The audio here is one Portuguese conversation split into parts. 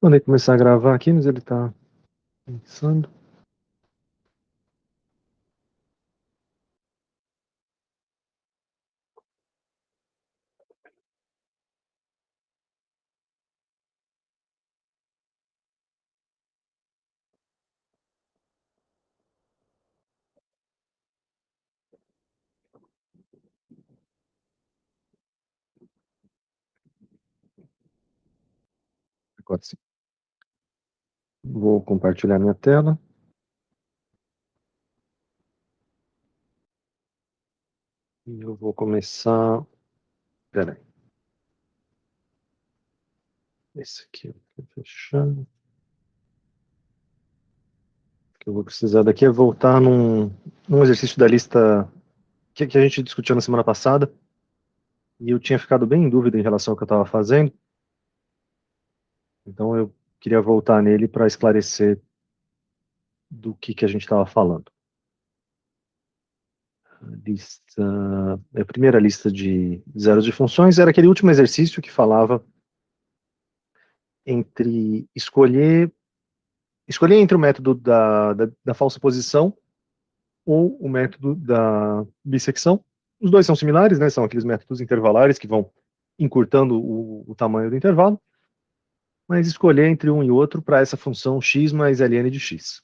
Mandei começar a gravar aqui, mas ele tá pensando. Agora sim. Vou compartilhar minha tela. E eu vou começar. Peraí. Esse aqui eu vou fechar. O que eu vou precisar daqui é voltar num exercício da lista que a gente discutiu na semana passada. E eu tinha ficado bem em dúvida em relação ao que eu estava fazendo. Então eu queria voltar nele para esclarecer do que a gente estava falando. A primeira lista de zeros de funções era aquele último exercício que falava entre escolher entre o método da falsa posição ou o método da bissecção. Os dois são similares, né? São aqueles métodos intervalares que vão encurtando o tamanho do intervalo, mas escolher entre um e outro para essa função x mais ln de x.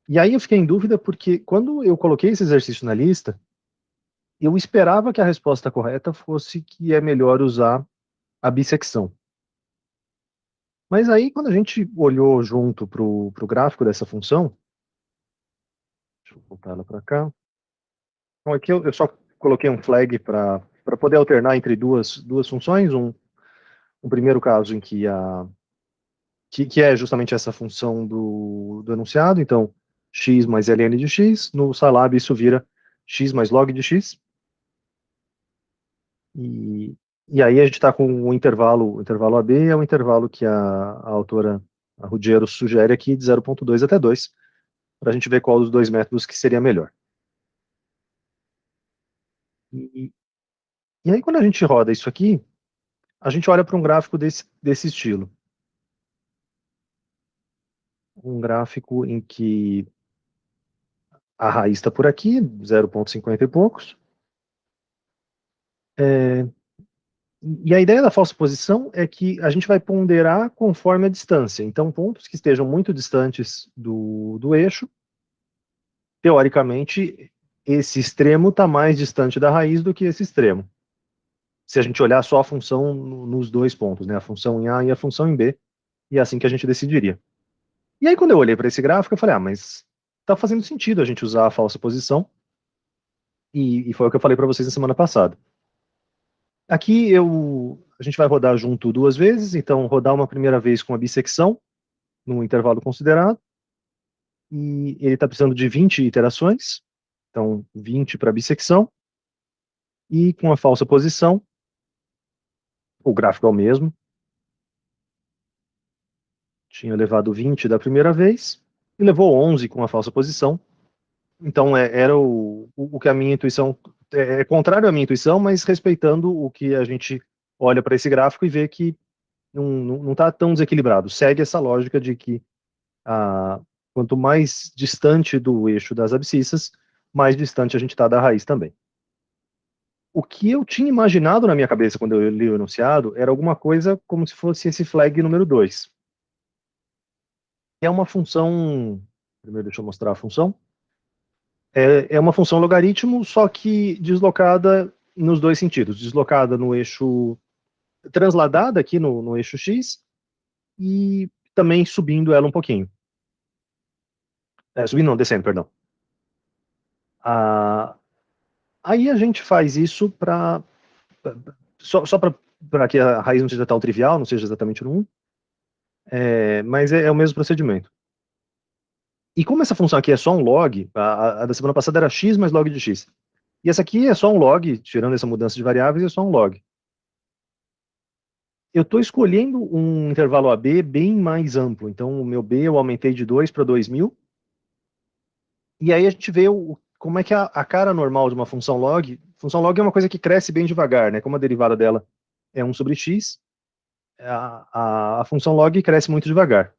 E aí eu fiquei em dúvida porque quando eu coloquei esse exercício na lista, eu esperava que a resposta correta fosse que é melhor usar a bissecção. Mas aí, quando a gente olhou junto para o gráfico dessa função, deixa eu voltar ela para cá. Então, aqui eu só coloquei um flag para poder alternar entre duas funções. Um primeiro caso em que é justamente essa função do enunciado. Então, x mais ln de x. No Scilab, isso vira x mais log de x. E, e aí a gente está com o intervalo AB é o intervalo que a autora, a Ruggiero, sugere aqui de 0,2 até 2, para a gente ver qual dos dois métodos que seria melhor. E, e aí, quando a gente roda isso aqui, a gente olha para um gráfico desse estilo. Um gráfico em que a raiz está por aqui, 0,50 e poucos. É, e a ideia da falsa posição é que a gente vai ponderar conforme a distância. Então, pontos que estejam muito distantes do eixo, teoricamente, esse extremo está mais distante da raiz do que esse extremo. Se a gente olhar só a função nos dois pontos, né, a função em A e a função em B, e é assim que a gente decidiria. E aí, quando eu olhei para esse gráfico, eu falei, mas está fazendo sentido a gente usar a falsa posição, e foi o que eu falei para vocês na semana passada. Aqui a gente vai rodar junto duas vezes, então rodar uma primeira vez com a bissecção, num intervalo considerado, e ele está precisando de 20 iterações, então 20 para bissecção, e com a falsa posição, o gráfico é o mesmo, tinha levado 20 da primeira vez, e levou 11 com a falsa posição, então era o que a minha intuição, é contrário à minha intuição, mas respeitando o que a gente olha para esse gráfico e vê que não está tão desequilibrado. Segue essa lógica de que quanto mais distante do eixo das abscissas, mais distante a gente está da raiz também. O que eu tinha imaginado na minha cabeça quando eu li o enunciado era alguma coisa como se fosse esse flag número 2. É uma função. Primeiro, deixa eu mostrar a função. É uma função logaritmo, só que deslocada nos dois sentidos. Deslocada no eixo. Transladada aqui no eixo x e também subindo ela um pouquinho. Subindo não, descendo, perdão. Ah, aí a gente faz isso para só para que a raiz não seja tão trivial, não seja exatamente no 1, mas é o mesmo procedimento. E como essa função aqui é só um log, a da semana passada era x mais log de x. E essa aqui é só um log, tirando essa mudança de variáveis, é só um log. Eu estou escolhendo um intervalo AB bem mais amplo. Então, o meu B eu aumentei de 2 para 2000. E aí a gente vê como é que a cara normal de uma função log. Função log é uma coisa que cresce bem devagar, né? Como a derivada dela é 1 sobre x, a função log cresce muito devagar.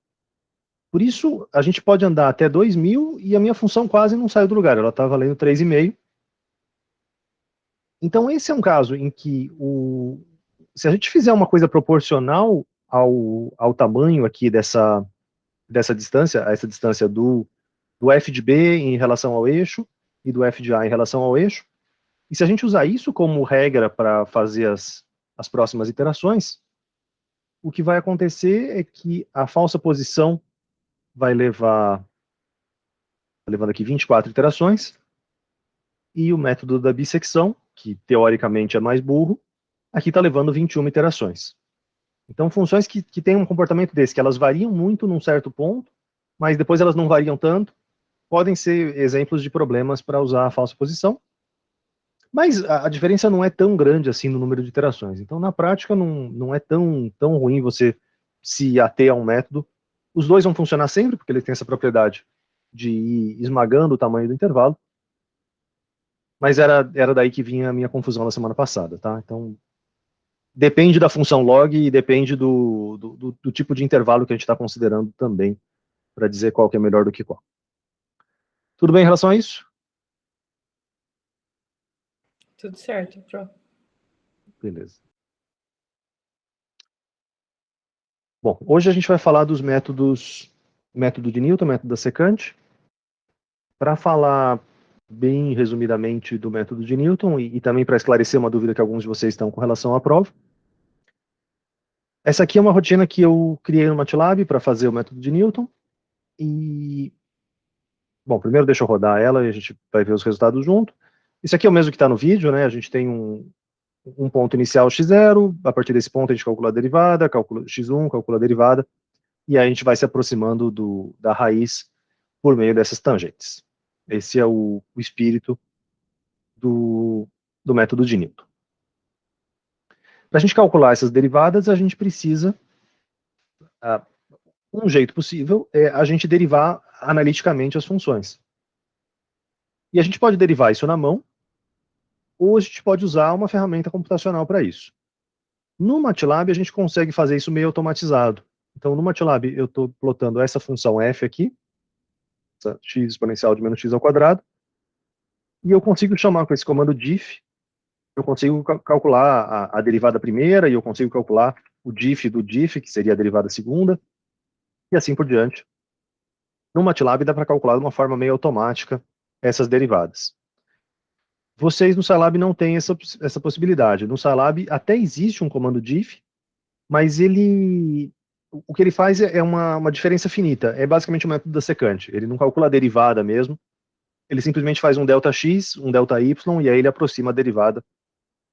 Por isso, a gente pode andar até 2000 e a minha função quase não saiu do lugar, ela está valendo 3,5. Então, esse é um caso em que, se a gente fizer uma coisa proporcional ao tamanho aqui dessa distância, a essa distância do f de b em relação ao eixo e do f de a em relação ao eixo, e se a gente usar isso como regra para fazer as próximas iterações, o que vai acontecer é que a falsa posição vai levar, levando aqui 24 iterações, e o método da bissecção, que teoricamente é mais burro, aqui está levando 21 iterações. Então, funções que têm um comportamento desse, que elas variam muito num certo ponto, mas depois elas não variam tanto, podem ser exemplos de problemas para usar a falsa posição, mas a diferença não é tão grande assim no número de iterações. Então, na prática, não é tão ruim você se ater a um método. Os dois vão funcionar sempre, porque eles têm essa propriedade de ir esmagando o tamanho do intervalo, mas era daí que vinha a minha confusão na semana passada, tá? Então, depende da função log e depende do tipo de intervalo que a gente está considerando também, para dizer qual que é melhor do que qual. Tudo bem em relação a isso? Tudo certo, Pro. Beleza. Bom, hoje a gente vai falar dos métodos, método de Newton, método da secante. Para falar bem resumidamente do método de Newton e também para esclarecer uma dúvida que alguns de vocês estão com relação à prova. Essa aqui é uma rotina que eu criei no MATLAB para fazer o método de Newton. E, bom, primeiro deixa eu rodar ela e a gente vai ver os resultados junto. Isso aqui é o mesmo que está no vídeo, né? A gente tem um ponto inicial x0, a partir desse ponto a gente calcula a derivada, calcula x1, calcula a derivada, e aí a gente vai se aproximando da raiz por meio dessas tangentes. Esse é o espírito do método de Newton. Para a gente calcular essas derivadas, a gente precisa, um jeito possível é a gente derivar analiticamente as funções. E a gente pode derivar isso na mão, ou a gente pode usar uma ferramenta computacional para isso. No MATLAB, a gente consegue fazer isso meio automatizado. Então, no MATLAB, eu estou plotando essa função f aqui, essa x exponencial de menos x ao quadrado, e eu consigo chamar com esse comando diff, eu consigo calcular a derivada primeira, e eu consigo calcular o diff do diff, que seria a derivada segunda, e assim por diante. No MATLAB dá para calcular de uma forma meio automática essas derivadas. Vocês no Scilab não têm essa possibilidade. No Scilab até existe um comando diff, mas o que ele faz é uma diferença finita. É basicamente o método da secante. Ele não calcula a derivada mesmo, ele simplesmente faz um ΔX, um ΔY, e aí ele aproxima a derivada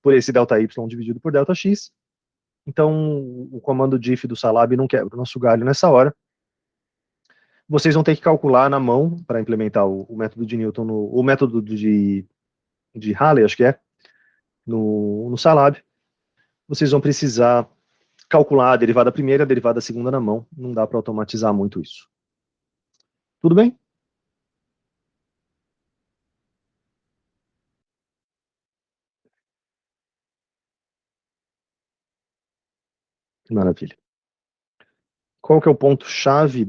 por esse ΔY dividido por ΔX. Então, o comando diff do Scilab não quebra o nosso galho nessa hora. Vocês vão ter que calcular na mão, para implementar o método de Newton, o método de Halley, acho que é, no Scilab. Vocês vão precisar calcular a derivada primeira e a derivada segunda na mão. Não dá para automatizar muito isso. Tudo bem? Maravilha. Qual que é o ponto-chave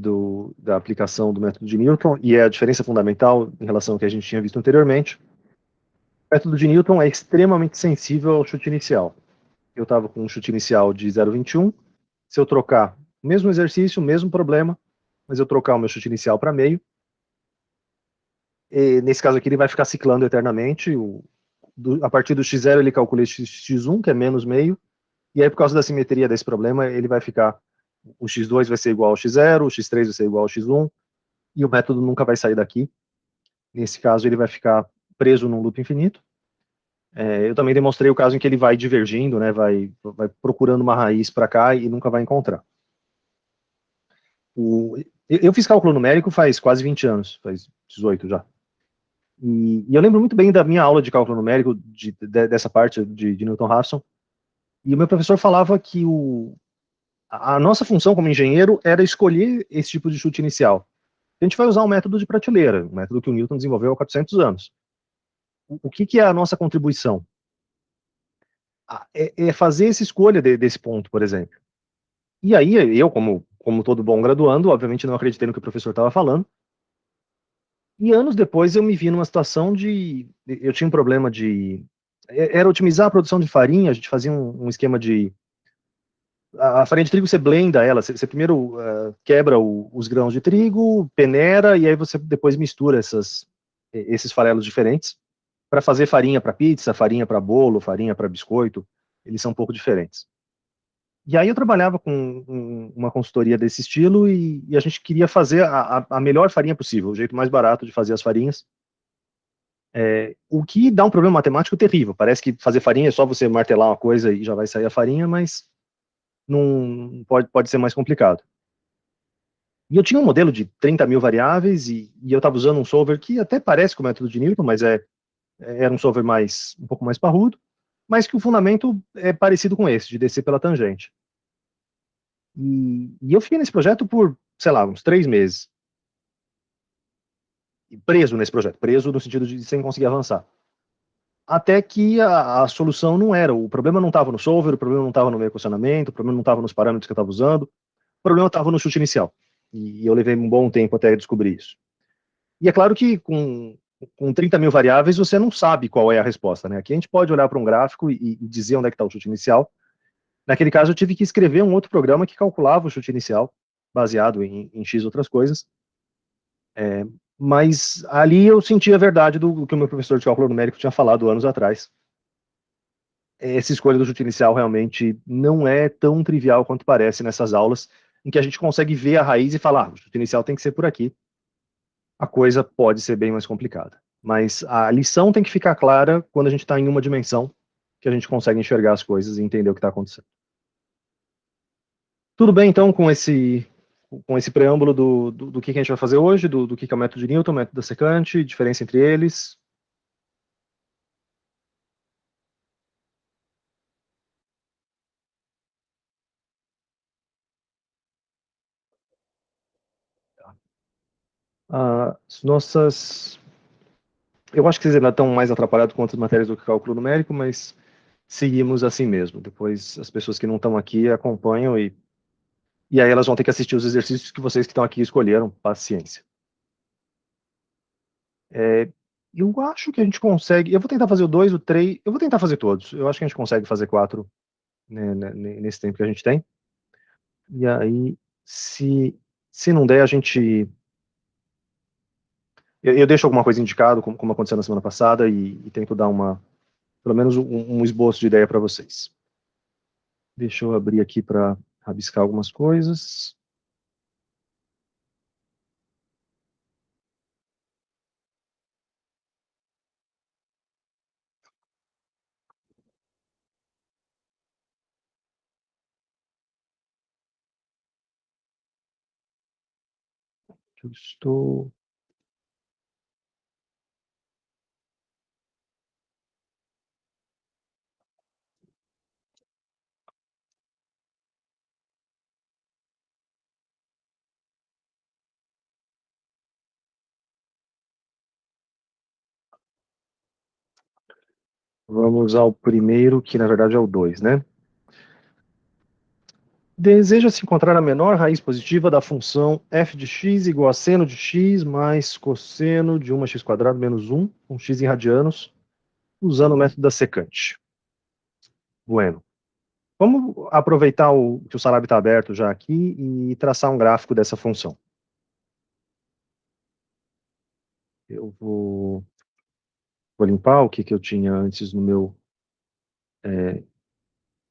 da aplicação do método de Newton, e é a diferença fundamental em relação ao que a gente tinha visto anteriormente? O método de Newton é extremamente sensível ao chute inicial. Eu estava com um chute inicial de 0,21, se eu trocar o mesmo exercício, o mesmo problema, mas eu trocar o meu chute inicial para meio, e nesse caso aqui ele vai ficar ciclando eternamente, a partir do x0 ele calcula x1, que é menos meio, e aí por causa da simetria desse problema, ele vai ficar, o x2 vai ser igual ao x0, o x3 vai ser igual ao x1, e o método nunca vai sair daqui. Nesse caso ele vai ficar preso num loop infinito. Eu também demonstrei o caso em que ele vai divergindo, né, vai procurando uma raiz para cá e nunca vai encontrar. Eu fiz cálculo numérico faz quase 20 anos, faz 18 já. E eu lembro muito bem da minha aula de cálculo numérico, dessa parte de Newton-Raphson, e o meu professor falava que a nossa função como engenheiro era escolher esse tipo de chute inicial. A gente vai usar um método de prateleira, um método que o Newton desenvolveu há 400 anos. O que é a nossa contribuição? É fazer essa escolha desse ponto, por exemplo. E aí, eu, como todo bom graduando, obviamente não acreditei no que o professor estava falando. E anos depois eu me vi numa situação de. Eu tinha um problema de. Era otimizar a produção de farinha, a gente fazia um esquema de. A farinha de trigo você blenda ela, você primeiro quebra os grãos de trigo, peneira, e aí você depois mistura esses farelos diferentes para fazer farinha para pizza, farinha para bolo, farinha para biscoito. Eles são um pouco diferentes. E aí eu trabalhava com uma consultoria desse estilo e a gente queria fazer a melhor farinha possível, o jeito mais barato de fazer as farinhas. O que dá um problema matemático terrível. Parece que fazer farinha é só você martelar uma coisa e já vai sair a farinha, mas não pode ser mais complicado. E eu tinha um modelo de 30 mil variáveis e eu estava usando um solver que até parece com o método de Newton, mas era um solver um pouco mais parrudo, mas que o fundamento é parecido com esse, de descer pela tangente. E eu fiquei nesse projeto por, sei lá, uns 3 meses. Preso nesse projeto, preso no sentido de sem conseguir avançar. Até que a solução não era, o problema não estava no solver, o problema não estava no meu equacionamento, o problema não estava nos parâmetros que eu estava usando, o problema estava no chute inicial. E eu levei um bom tempo até descobrir isso. E é claro que com 30 mil variáveis você não sabe qual é a resposta, né? Aqui a gente pode olhar para um gráfico e dizer onde é que está o chute inicial. Naquele caso eu tive que escrever um outro programa que calculava o chute inicial, baseado em X outras coisas. Mas ali eu senti a verdade do que o meu professor de cálculo numérico tinha falado anos atrás. Essa escolha do chute inicial realmente não é tão trivial quanto parece nessas aulas, em que a gente consegue ver a raiz e falar, o chute inicial tem que ser por aqui. A coisa pode ser bem mais complicada. Mas a lição tem que ficar clara quando a gente está em uma dimensão, que a gente consegue enxergar as coisas e entender o que está acontecendo. Tudo bem, então, com esse preâmbulo do que a gente vai fazer hoje, do que é o método de Newton, o método da secante, diferença entre eles. As nossas. Eu acho que vocês ainda estão mais atrapalhados com outras matérias do que cálculo numérico, mas seguimos assim mesmo. Depois as pessoas que não estão aqui acompanham e aí elas vão ter que assistir os exercícios que vocês que estão aqui escolheram. Paciência. Eu acho que a gente consegue. Eu vou tentar fazer o 2, o 3. Eu vou tentar fazer todos. Eu acho que a gente consegue fazer 4, né, nesse tempo que a gente tem. E aí, se não der, a gente. Eu deixo alguma coisa indicado, como aconteceu na semana passada, e tento dar pelo menos um esboço de ideia para vocês. Deixa eu abrir aqui para rabiscar algumas coisas. Eu estou. Vamos ao primeiro, que na verdade é o 2, né? Deseja-se encontrar a menor raiz positiva da função f de x igual a seno de x mais cosseno de 1x² menos 1, com x em radianos, usando o método da secante. Bueno. Vamos aproveitar que o Salab está aberto já aqui e traçar um gráfico dessa função. Eu vou limpar o que eu tinha antes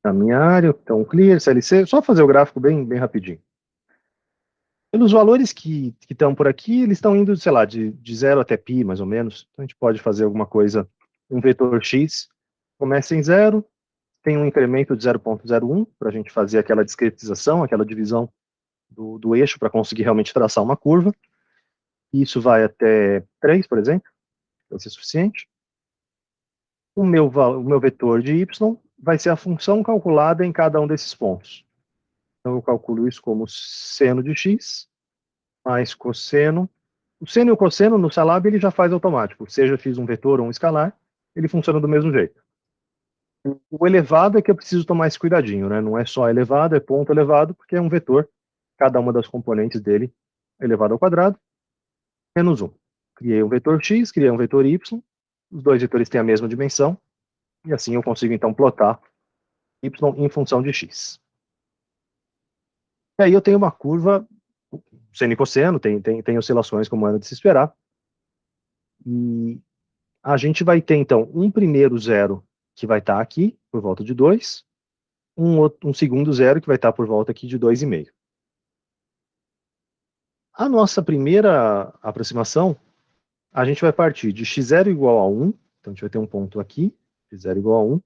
na minha área. Então, clear, CLC, só fazer o gráfico bem rapidinho. Pelos valores que estão por aqui, eles estão indo, sei lá, de 0 até π, mais ou menos. Então, a gente pode fazer alguma coisa, um vetor x, começa em 0, tem um incremento de 0,01, para a gente fazer aquela discretização, aquela divisão do eixo, para conseguir realmente traçar uma curva. Isso vai até 3, por exemplo, vai ser suficiente. O meu vetor de y vai ser a função calculada em cada um desses pontos. Então, eu calculo isso como seno de x mais cosseno. O seno e o cosseno no Salab ele já faz automático. Seja fiz um vetor ou um escalar, ele funciona do mesmo jeito. O elevado é que eu preciso tomar esse cuidadinho, né? Não é só elevado, é ponto elevado, porque é um vetor, cada uma das componentes dele elevado ao quadrado, menos 1. Criei um vetor x, criei um vetor y, os dois vetores têm a mesma dimensão, e assim eu consigo então plotar y em função de x. E aí eu tenho uma curva seno e cosseno, tem oscilações como era de se esperar, e a gente vai ter então um primeiro zero que vai estar aqui, por volta de 2, um segundo zero que vai estar por volta aqui de 2,5. A nossa primeira aproximação, a gente vai partir de x0 igual a 1, então a gente vai ter um ponto aqui, x0 igual a 1,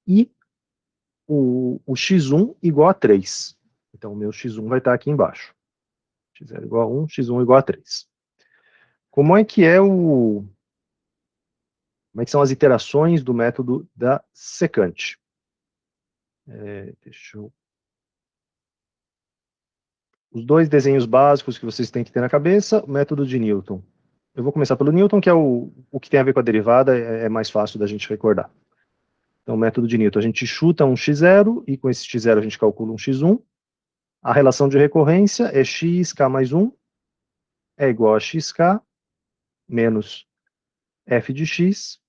e o x1 igual a 3. Então o meu x1 vai estar aqui embaixo. x0 igual a 1, x1 igual a 3. Como é que são as iterações do método da secante? Os dois desenhos básicos que vocês têm que ter na cabeça, o método de Newton. Eu vou começar pelo Newton, que é o que tem a ver com a derivada, é mais fácil da gente recordar. Então, o método de Newton, a gente chuta um x0, e com esse x0 a gente calcula um x1. A relação de recorrência é xk mais 1 é igual a xk menos f de x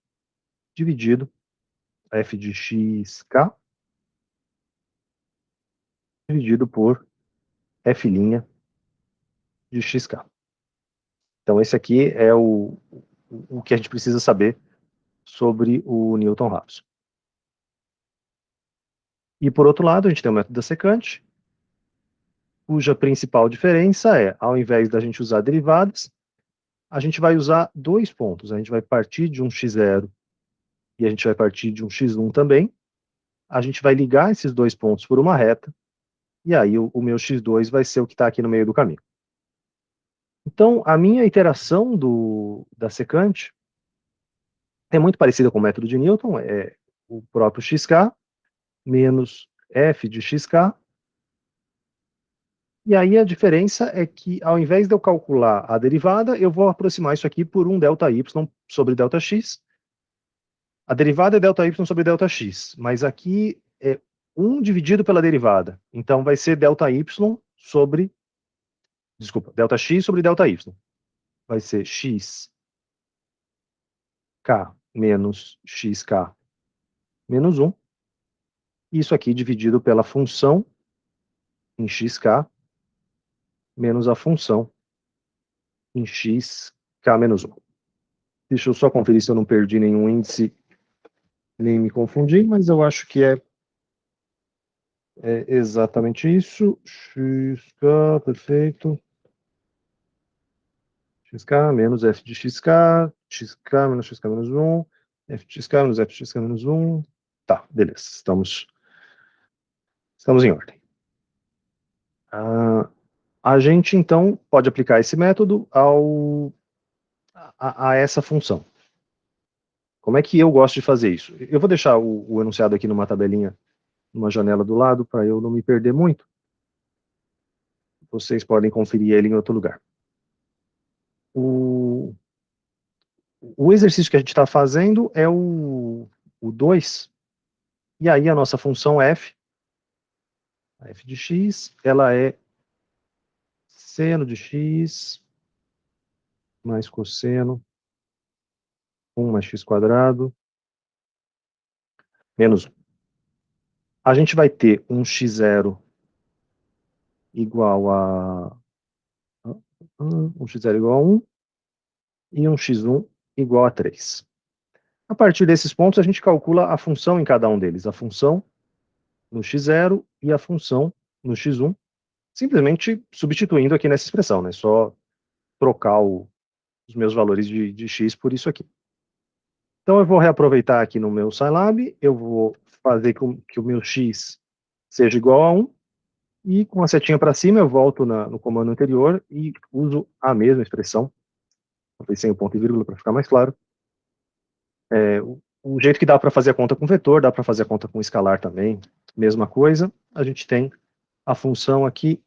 dividido f de xk dividido por f' de xk. Então, esse aqui é o que a gente precisa saber sobre o Newton-Raphson. E, por outro lado, a gente tem o método da secante, cuja principal diferença é, ao invés da gente usar derivadas, a gente vai usar dois pontos. A gente vai partir de um x0 e a gente vai partir de um x1 também. A gente vai ligar esses dois pontos por uma reta, e aí o meu x2 vai ser o que está aqui no meio do caminho. Então, a minha iteração da secante é muito parecida com o método de Newton, é o próprio xk menos f de xk. E aí a diferença é que, ao invés de eu calcular a derivada, eu vou aproximar isso aqui por um ΔY sobre ΔX. A derivada é ΔY sobre ΔX, mas aqui é 1 dividido pela derivada. Então vai ser ΔY sobre... Desculpa, ΔX sobre ΔY. Vai ser xk menos xk menos 1. Isso aqui dividido pela função em xk menos a função em xk menos 1. Deixa eu só conferir se eu não perdi nenhum índice, nem me confundi, mas eu acho que é exatamente isso. Xk, perfeito. Xk menos f de xk, xk menos xk menos 1, f de xk menos f de xk menos 1. Tá, beleza, estamos em ordem. A gente, então, pode aplicar esse método a essa função. Como é que eu gosto de fazer isso? Eu vou deixar o enunciado aqui numa tabelinha, numa janela do lado, para eu não me perder muito. Vocês podem conferir ele em outro lugar. O exercício que a gente está fazendo é o 2, e aí a nossa função f, a f de x, ela é seno de x mais cosseno 1 mais x quadrado menos 1. A gente vai ter um x0 igual a 1 e um x1 igual a 3. A partir desses pontos, a gente calcula a função em cada um deles, a função no x0 e a função no x1, simplesmente substituindo aqui nessa expressão, né? Só trocar os meus valores de x por isso aqui. Então eu vou reaproveitar aqui no meu Scilab, eu vou fazer com que o meu x seja igual a 1, e com a setinha para cima eu volto no comando anterior e uso a mesma expressão, talvez sem o ponto e vírgula para ficar mais claro. O jeito que dá para fazer a conta com vetor, dá para fazer a conta com escalar também, mesma coisa. A gente tem a função aqui,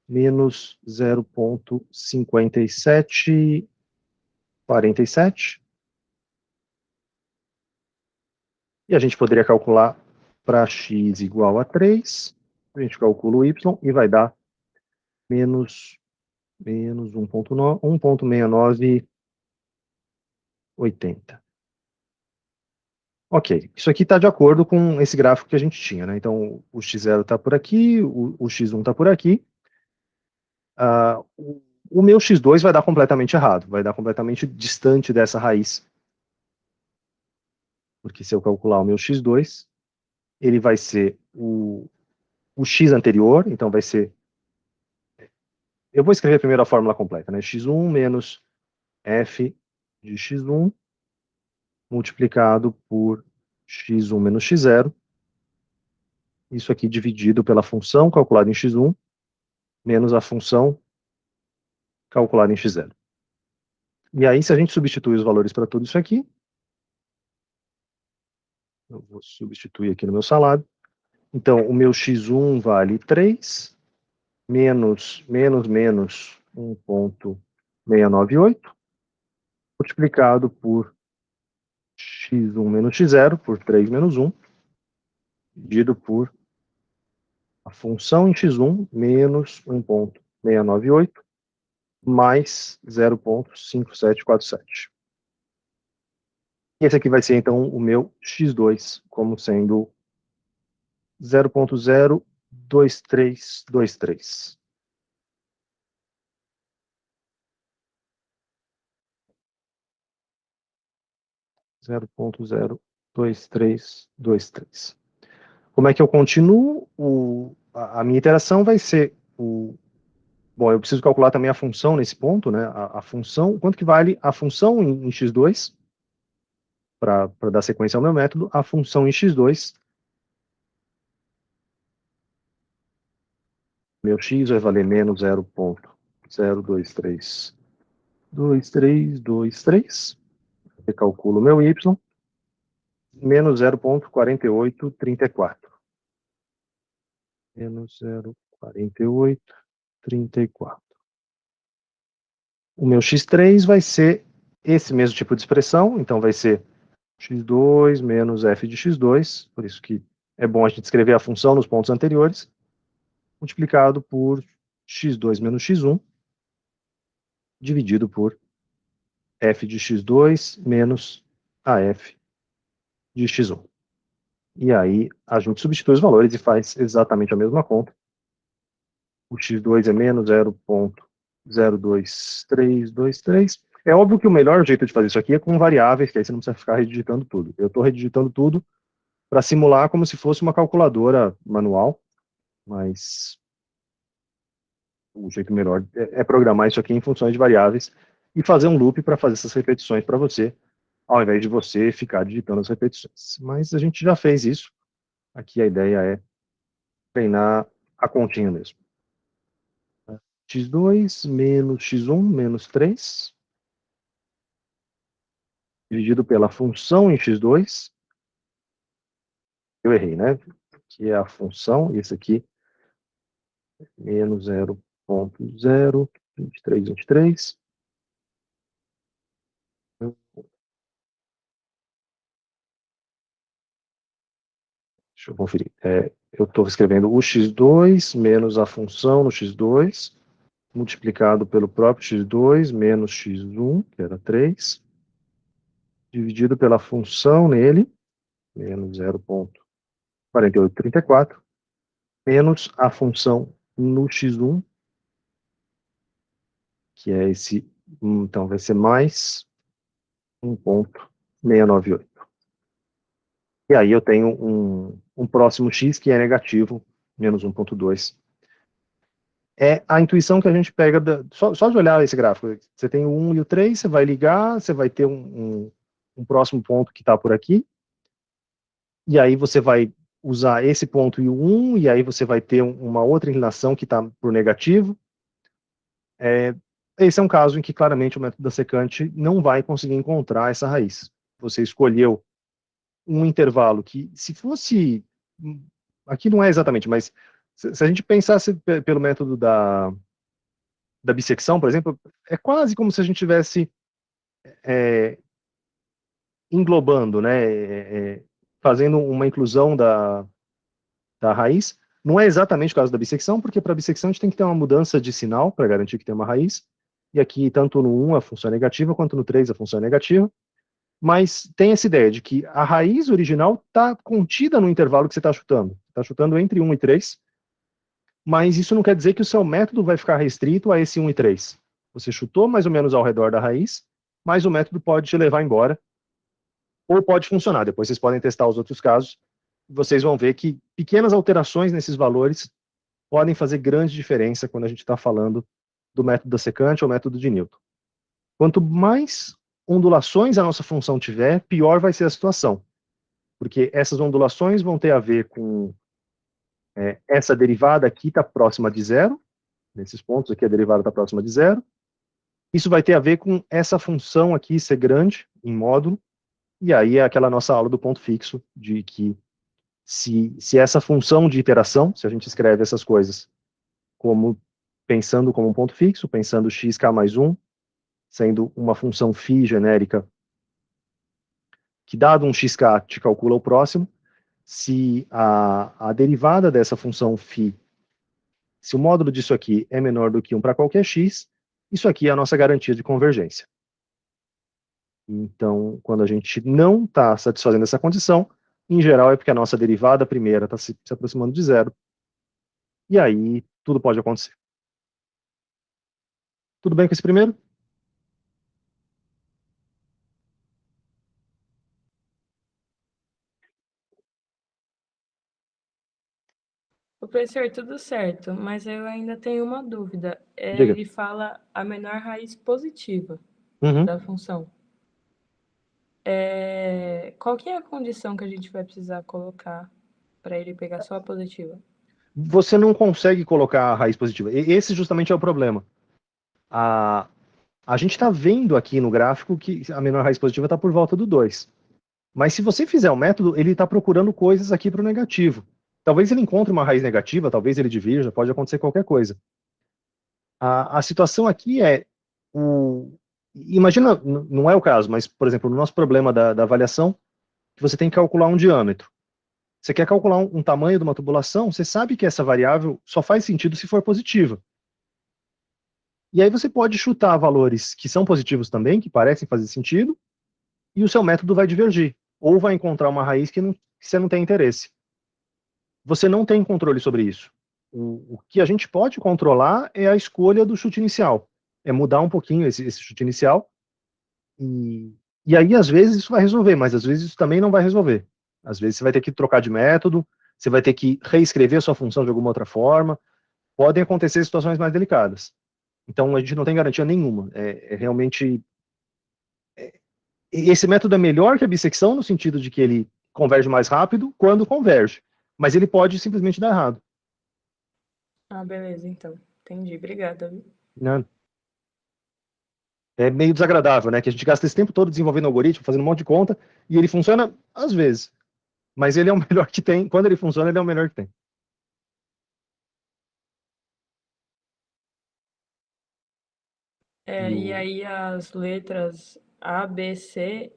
menos 0,5747. E a gente poderia calcular para x igual a 3, a gente calcula o y e vai dar menos 1,6980. Ok, isso aqui está de acordo com esse gráfico que a gente tinha, né? Então, o x0 está por aqui, o x1 está por aqui. O meu x2 vai dar completamente errado, vai dar completamente distante dessa raiz. Porque se eu calcular o meu x2, ele vai ser o x anterior, então vai ser... Eu vou escrever primeiro a fórmula completa, né? x1 menos f de x1 multiplicado por x1 menos x0, isso aqui dividido pela função calculada em x1, menos a função calculada em x0. E aí, se a gente substituir os valores para tudo isso aqui, eu vou substituir aqui no meu salado, então o meu x1 vale 3, menos 1,698, multiplicado por x1 menos x0, por 3 menos 1, dividido por a função em x1 menos 1,698 mais 0,5747. E esse aqui vai ser, então, o meu x2, como sendo 0,02323. Zero ponto zero dois três dois três. Como é que eu continuo? A minha iteração vai ser bom, eu preciso calcular também a função nesse ponto, né? A função, quanto que vale a função em x2, para dar sequência ao meu método, a função em x2, meu x vai valer menos 0,0232323, recalculo meu y, menos 0,4834. Menos 0,4834. O meu x3 vai ser esse mesmo tipo de expressão, então vai ser x2 menos f de x2, por isso que é bom a gente escrever a função nos pontos anteriores, multiplicado por x2 menos x1, dividido por f de x2 menos a f de x1. E aí a gente substitui os valores e faz exatamente a mesma conta. O x2 é menos 0,02323. É óbvio que o melhor jeito de fazer isso aqui é com variáveis, que aí você não precisa ficar redigitando tudo. Eu estou redigitando tudo para simular como se fosse uma calculadora manual, mas o jeito melhor é programar isso aqui em funções de variáveis e fazer um loop para fazer essas repetições para você, ao invés de você ficar digitando as repetições. Mas a gente já fez isso. Aqui a ideia é treinar a continha mesmo. x2 menos x1 menos 3, dividido pela função em x2. Eu errei, né? Que é a função, isso aqui, menos 0,02323. Deixa eu conferir. Eu estou escrevendo o x2 menos a função no x2, multiplicado pelo próprio x2 menos x1, que era 3, dividido pela função nele, menos 0,4834, menos a função no x1, que é esse, então vai ser mais 1,698. E aí eu tenho um próximo x que é negativo, menos 1,2. É a intuição que a gente pega, só de olhar esse gráfico. Você tem o 1 e o 3, você vai ligar, você vai ter um próximo ponto que está por aqui, e aí você vai usar esse ponto e o 1, e aí você vai ter uma outra inclinação que está por negativo. Esse é um caso em que claramente o método da secante não vai conseguir encontrar essa raiz. Você escolheu um intervalo que, se fosse... Aqui não é exatamente, mas se a gente pensasse pelo método da bissecção, por exemplo, é quase como se a gente tivesse englobando, né, fazendo uma inclusão da raiz. Não é exatamente o caso da bissecção, porque para a bissecção a gente tem que ter uma mudança de sinal para garantir que tem uma raiz. E aqui, tanto no 1 a função é negativa, quanto no 3 a função é negativa. Mas tem essa ideia de que a raiz original está contida no intervalo que você está chutando. Está chutando entre 1 e 3, mas isso não quer dizer que o seu método vai ficar restrito a esse 1 e 3. Você chutou mais ou menos ao redor da raiz, mas o método pode te levar embora, ou pode funcionar. Depois vocês podem testar os outros casos, e vocês vão ver que pequenas alterações nesses valores podem fazer grande diferença quando a gente está falando do método da secante ou método de Newton. Quanto mais ondulações a nossa função tiver, pior vai ser a situação, porque essas ondulações vão ter a ver com essa derivada aqui está próxima de zero, nesses pontos aqui a derivada está próxima de zero. Isso vai ter a ver com essa função aqui ser grande em módulo, e aí é aquela nossa aula do ponto fixo, de que se essa função de iteração, se a gente escreve essas coisas como pensando como um ponto fixo, pensando xk mais 1, sendo uma função φ genérica, que dado um xk te calcula o próximo, se a derivada dessa função φ, se o módulo disso aqui é menor do que 1 para qualquer x, isso aqui é a nossa garantia de convergência. Então, quando a gente não está satisfazendo essa condição, em geral é porque a nossa derivada primeira está se aproximando de zero, e aí tudo pode acontecer. Tudo bem com esse primeiro? Professor, tudo certo, mas eu ainda tenho uma dúvida. Diga. Ele fala a menor raiz positiva Uhum. da função. Qual que é a condição que a gente vai precisar colocar para ele pegar só a positiva? Você não consegue colocar a raiz positiva. Esse justamente é o problema. A gente está vendo aqui no gráfico que a menor raiz positiva está por volta do 2. Mas se você fizer o método, ele está procurando coisas aqui para o negativo. Talvez ele encontre uma raiz negativa, talvez ele divirja, pode acontecer qualquer coisa. A situação aqui é, imagina, não é o caso, mas, por exemplo, no nosso problema da avaliação, que você tem que calcular um diâmetro. Você quer calcular um tamanho de uma tubulação, você sabe que essa variável só faz sentido se for positiva. E aí você pode chutar valores que são positivos também, que parecem fazer sentido, e o seu método vai divergir, ou vai encontrar uma raiz que você não tem interesse. Você não tem controle sobre isso. O que a gente pode controlar é a escolha do chute inicial, é mudar um pouquinho esse chute inicial, e aí às vezes isso vai resolver, mas às vezes isso também não vai resolver. Às vezes você vai ter que trocar de método, você vai ter que reescrever a sua função de alguma outra forma, podem acontecer situações mais delicadas. Então a gente não tem garantia nenhuma, realmente esse método é melhor que a bissecção, no sentido de que ele converge mais rápido quando converge, mas ele pode simplesmente dar errado. Ah, beleza, então. Entendi. Obrigada, viu? Né? É meio desagradável, né? Que a gente gasta esse tempo todo desenvolvendo algoritmo, fazendo um monte de conta, e ele funciona às vezes. Mas ele é o melhor que tem. Quando ele funciona, ele é o melhor que tem. E aí as letras A, B, C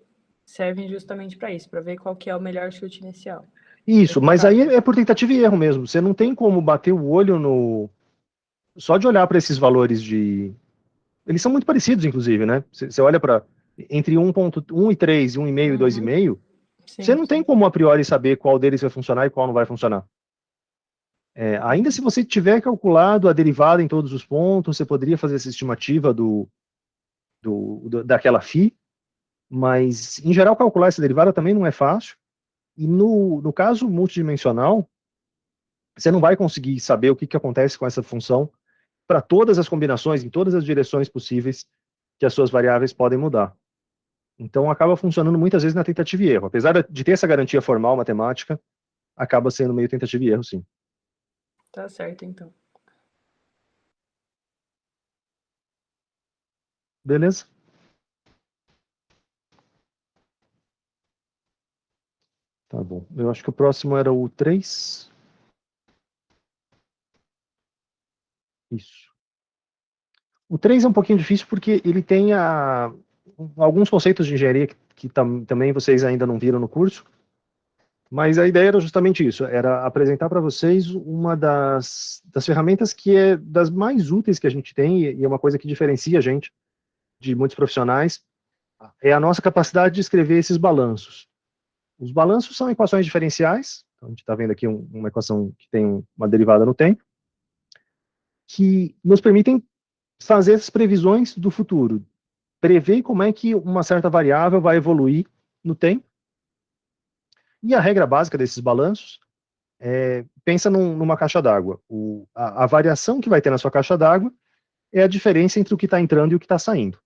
servem justamente para isso, para ver qual que é o melhor chute inicial. Isso, Nesse mas aí caso. é por tentativa e erro mesmo. Você não tem como bater o olho no. Só de olhar para esses valores de. Eles são muito parecidos, inclusive, né? Você olha para. Entre 1.1 e 3, e 1,5 e Uhum. 2,5, você Sim. não tem como a priori saber qual deles vai funcionar e qual não vai funcionar. Ainda se você tiver calculado a derivada em todos os pontos, você poderia fazer essa estimativa daquela φ, mas em geral calcular essa derivada também não é fácil. E no caso multidimensional, você não vai conseguir saber o que acontece com essa função para todas as combinações, em todas as direções possíveis que as suas variáveis podem mudar. Então acaba funcionando muitas vezes na tentativa e erro. Apesar de ter essa garantia formal matemática, acaba sendo meio tentativa e erro, sim. Tá certo, então. Beleza? Tá bom. Eu acho que o próximo era o 3. Isso. O 3 é um pouquinho difícil porque ele tem alguns conceitos de engenharia que também vocês ainda não viram no curso. Mas a ideia era justamente isso, era apresentar para vocês uma das ferramentas que é das mais úteis que a gente tem, e é uma coisa que diferencia a gente de muitos profissionais, é a nossa capacidade de escrever esses balanços. Os balanços são equações diferenciais, então a gente está vendo aqui uma equação que tem uma derivada no tempo, que nos permitem fazer essas previsões do futuro, prever como é que uma certa variável vai evoluir no tempo. E a regra básica desses balanços pensa numa caixa d'água. A variação que vai ter na sua caixa d'água é a diferença entre o que está entrando e o que está saindo.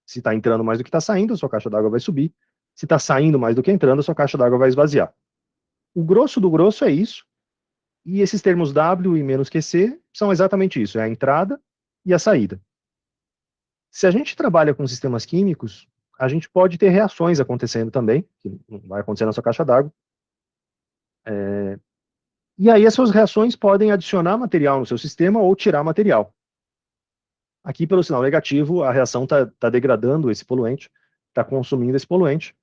Se está entrando mais do que está saindo, a sua caixa d'água vai subir. Se está saindo mais do que entrando, a sua caixa d'água vai esvaziar. O grosso do grosso é isso. E esses termos W e menos QC são exatamente isso, é a entrada e a saída. Se a gente trabalha com sistemas químicos, a gente pode ter reações acontecendo também, que não vai acontecer na sua caixa d'água. E aí as suas reações podem adicionar material no seu sistema ou tirar material. Aqui, pelo sinal negativo, a reação está degradando esse poluente, está consumindo esse poluente.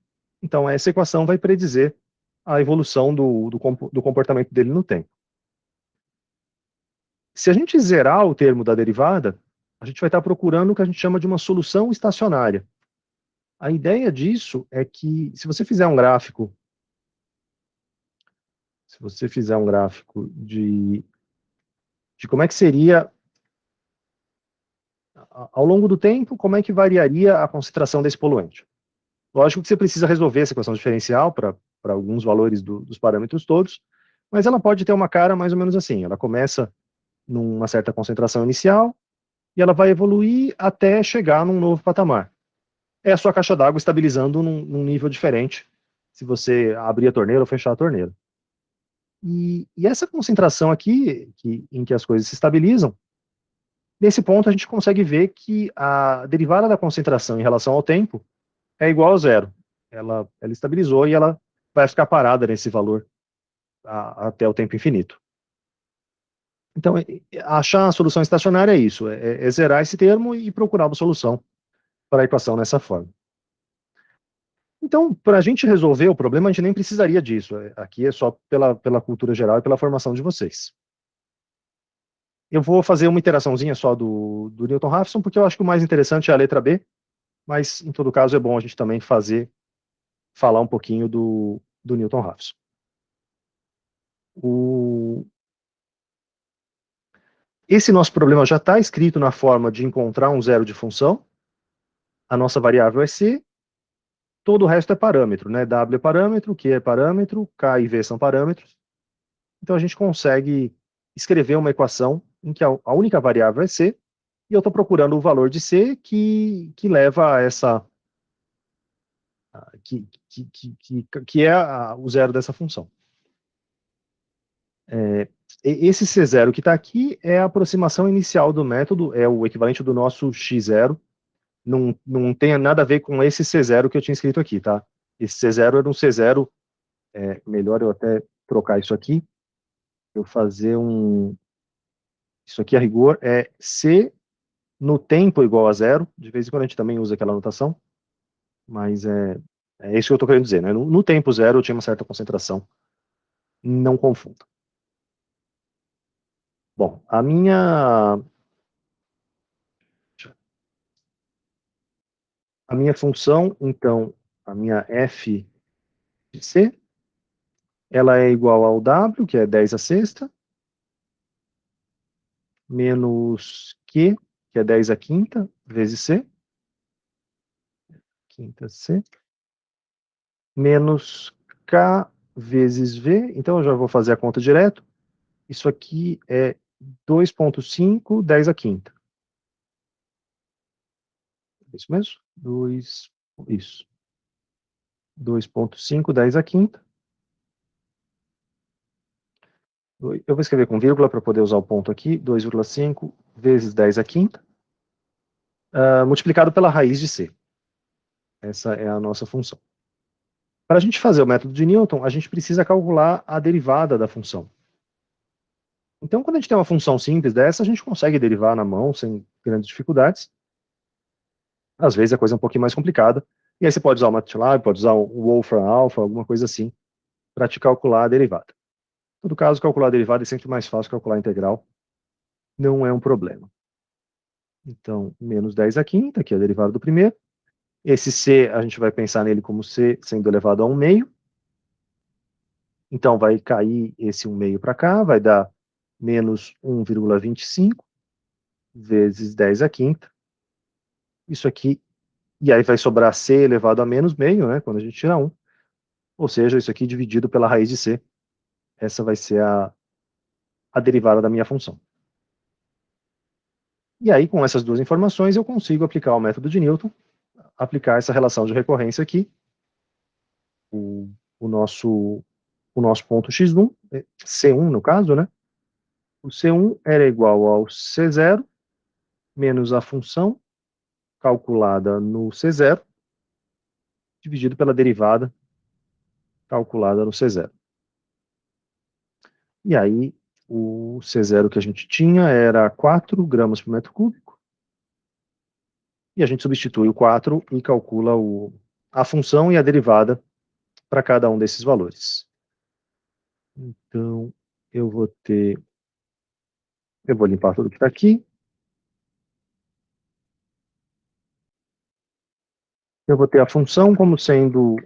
Então, essa equação vai predizer a evolução do comportamento dele no tempo. Se a gente zerar o termo da derivada, a gente vai estar procurando o que a gente chama de uma solução estacionária. A ideia disso é que, se você fizer um gráfico, de como é que seria, ao longo do tempo, como é que variaria a concentração desse poluente. Lógico que você precisa resolver essa equação diferencial para alguns valores dos parâmetros todos, mas ela pode ter uma cara mais ou menos assim. Ela começa numa certa concentração inicial e ela vai evoluir até chegar num novo patamar. É a sua caixa d'água estabilizando num nível diferente, se você abrir a torneira ou fechar a torneira. E essa concentração aqui, em que as coisas se estabilizam, nesse ponto a gente consegue ver que a derivada da concentração em relação ao tempo é igual a zero. Ela estabilizou e ela vai ficar parada nesse valor até o tempo infinito. Então, achar a solução estacionária é isso, é zerar esse termo e procurar uma solução para a equação nessa forma. Então, para a gente resolver o problema, a gente nem precisaria disso. Aqui é só pela cultura geral e pela formação de vocês. Eu vou fazer uma iteraçãozinha só do Newton-Raphson, porque eu acho que o mais interessante é a letra B, mas, em todo caso, é bom a gente também falar um pouquinho do Newton-Raphson. Esse nosso problema já está escrito na forma de encontrar um zero de função. A nossa variável é C, todo o resto é parâmetro, né? W é parâmetro, Q é parâmetro, K e V são parâmetros. Então a gente consegue escrever uma equação em que a única variável é C, e eu estou procurando o valor de C que leva a essa... que é o zero dessa função. Esse C0 que está aqui é a aproximação inicial do método, é o equivalente do nosso X0, não tem nada a ver com esse C0 que eu tinha escrito aqui, tá? Esse C0 era um C0, melhor eu até trocar isso aqui, eu fazer isso aqui a rigor é C no tempo igual a zero, de vez em quando a gente também usa aquela notação, mas é isso que eu estou querendo dizer, né? No tempo zero eu tinha uma certa concentração, não confunda. Bom, a minha função, então, a minha f de C, ela é igual ao W, que é 10 a sexta, menos Q, que é 10 a quinta, vezes C, quinta C, menos K vezes V, então eu já vou fazer a conta direto, isso aqui é 2,5, 10 a quinta. É isso mesmo? Isso. 2,5, 10 a quinta. Eu vou escrever com vírgula para poder usar o ponto aqui, 2,5 vezes 10 a quinta, multiplicado pela raiz de C. Essa é a nossa função. Para a gente fazer o método de Newton, a gente precisa calcular a derivada da função. Então, quando a gente tem uma função simples dessa, a gente consegue derivar na mão, sem grandes dificuldades. Às vezes a coisa é um pouquinho mais complicada, e aí você pode usar o MATLAB, pode usar o Wolfram Alpha, alguma coisa assim, para te calcular a derivada. Em todo caso, calcular a derivada é sempre mais fácil que calcular a integral. Não é um problema. Então, menos 10 à quinta, que é a derivada do primeiro. Esse c, a gente vai pensar nele como c sendo elevado a 1 meio. Então, vai cair esse 1 meio para cá, vai dar menos 1,25 vezes 10 à quinta. Isso aqui, e aí vai sobrar c elevado a menos meio, né, quando a gente tira 1. Ou seja, isso aqui dividido pela raiz de c. Essa vai ser a derivada da minha função. E aí, com essas duas informações, eu consigo aplicar o método de Newton, aplicar essa relação de recorrência aqui, o, o nosso ponto x1, C1 no caso, né? O C1 era igual ao C0 menos a função calculada no C0, dividido pela derivada calculada no C0. E aí, o C0 que a gente tinha era 4 gramas por metro cúbico, e a gente substitui o 4 e calcula a função e a derivada para cada um desses valores. Então, eu vou limpar tudo que está aqui. Eu vou ter a função como sendo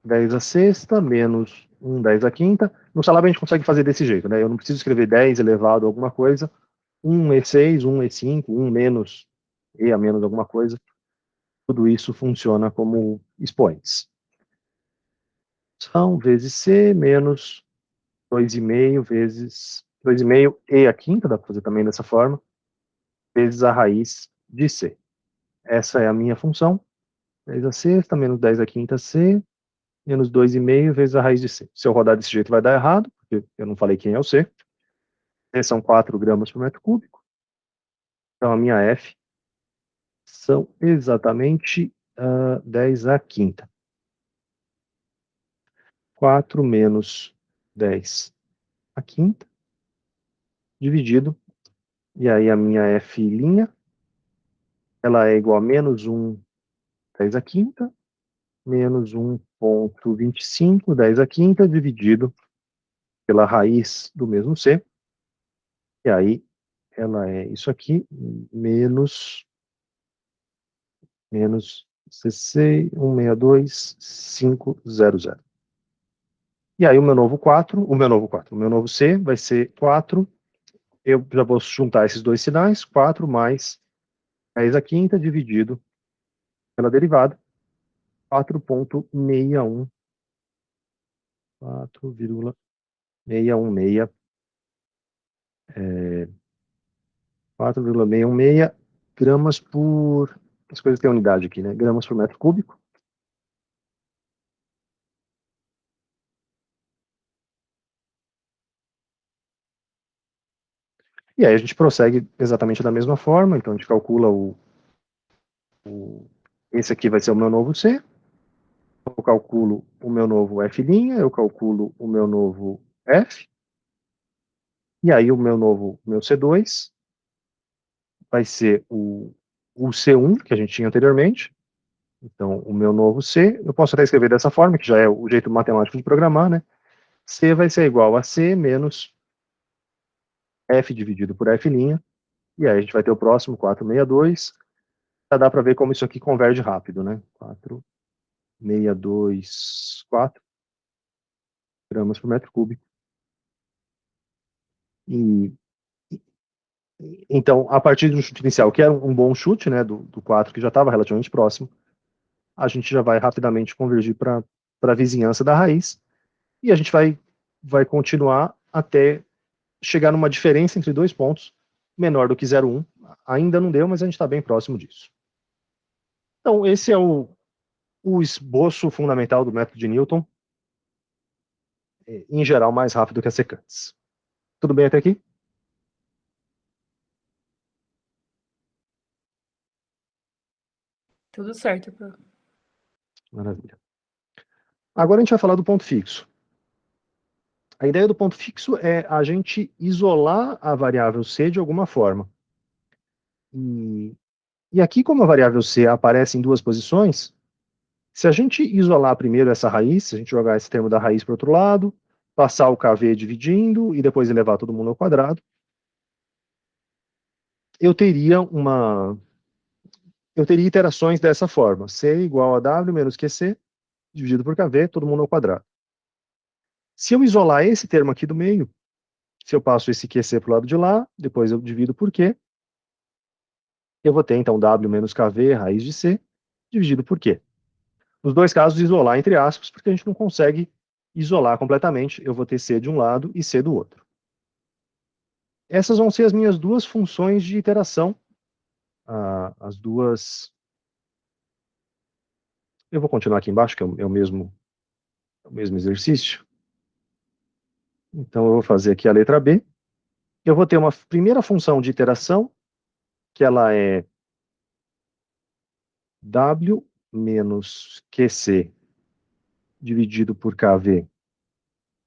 10 à sexta menos 1 10 à quinta. No Salab a gente consegue fazer desse jeito, né? Eu não preciso escrever 10 elevado a alguma coisa. 1 E6, 1 E5, 1 menos E a menos alguma coisa. Tudo isso funciona como expoentes. São vezes C menos 2,5 vezes 2,5 E a quinta, dá para fazer também dessa forma, vezes a raiz de C. Essa é a minha função. 10 à sexta menos 10 à quinta C, menos 2,5 vezes a raiz de C. Se eu rodar desse jeito vai dar errado, porque eu não falei quem é o C. C são 4 gramas por metro cúbico. Então a minha F são exatamente 10 à quinta. 4 menos 10 à quinta, dividido. E aí a minha F', ela é igual a menos 1 10 à quinta, menos 1,25 10 à quinta, dividido pela raiz do mesmo C. E aí ela é isso aqui, menos CC 162,500. E aí o meu novo C vai ser 4, eu já vou juntar esses dois sinais, 4 mais 10 à quinta dividido pela derivada, 4,616, 4,616, 4,616 gramas por, as coisas têm unidade aqui, né? Gramas por metro cúbico. E aí a gente prossegue exatamente da mesma forma, então a gente calcula esse aqui vai ser o meu novo C, eu calculo o meu novo F', eu calculo o meu novo F, e aí o meu C2 vai ser o C1 que a gente tinha anteriormente. Então, o meu novo C, eu posso até escrever dessa forma, que já é o jeito matemático de programar, né? C vai ser igual a C menos F dividido por F', e aí a gente vai ter o próximo, 462. Já dá para ver como isso aqui converge rápido, né? 4,624 gramas por metro cúbico. E então, a partir do chute inicial, que é um bom chute, né, do 4, que já estava relativamente próximo, a gente já vai rapidamente convergir para a vizinhança da raiz, e a gente vai continuar até chegar numa diferença entre dois pontos menor do que 0,1. Ainda não deu, mas a gente está bem próximo disso. Então, esse é o esboço fundamental do método de Newton, em geral, mais rápido que as secantes. Tudo bem até aqui? Tudo certo, Pro. Maravilha. Agora a gente vai falar do ponto fixo. A ideia do ponto fixo é a gente isolar a variável c de alguma forma. E aqui, como a variável c aparece em duas posições, Se a gente isolar primeiro essa raiz, se a gente jogar esse termo da raiz para o outro lado, passar o KV dividindo e depois elevar todo mundo ao quadrado, eu teria iterações dessa forma: C igual a W menos QC dividido por KV, todo mundo ao quadrado. Se eu isolar esse termo aqui do meio, se eu passo esse QC para o lado de lá, depois eu divido por Q, eu vou ter então W menos KV raiz de C dividido por Q. Nos dois casos, isolar entre aspas, porque a gente não consegue isolar completamente. Eu vou ter C de um lado e C do outro. Essas vão ser as minhas duas funções de iteração. As duas. Eu vou continuar aqui embaixo, que é o mesmo exercício. Então, eu vou fazer aqui a letra B. Eu vou ter uma primeira função de iteração, que ela é W menos QC dividido por KV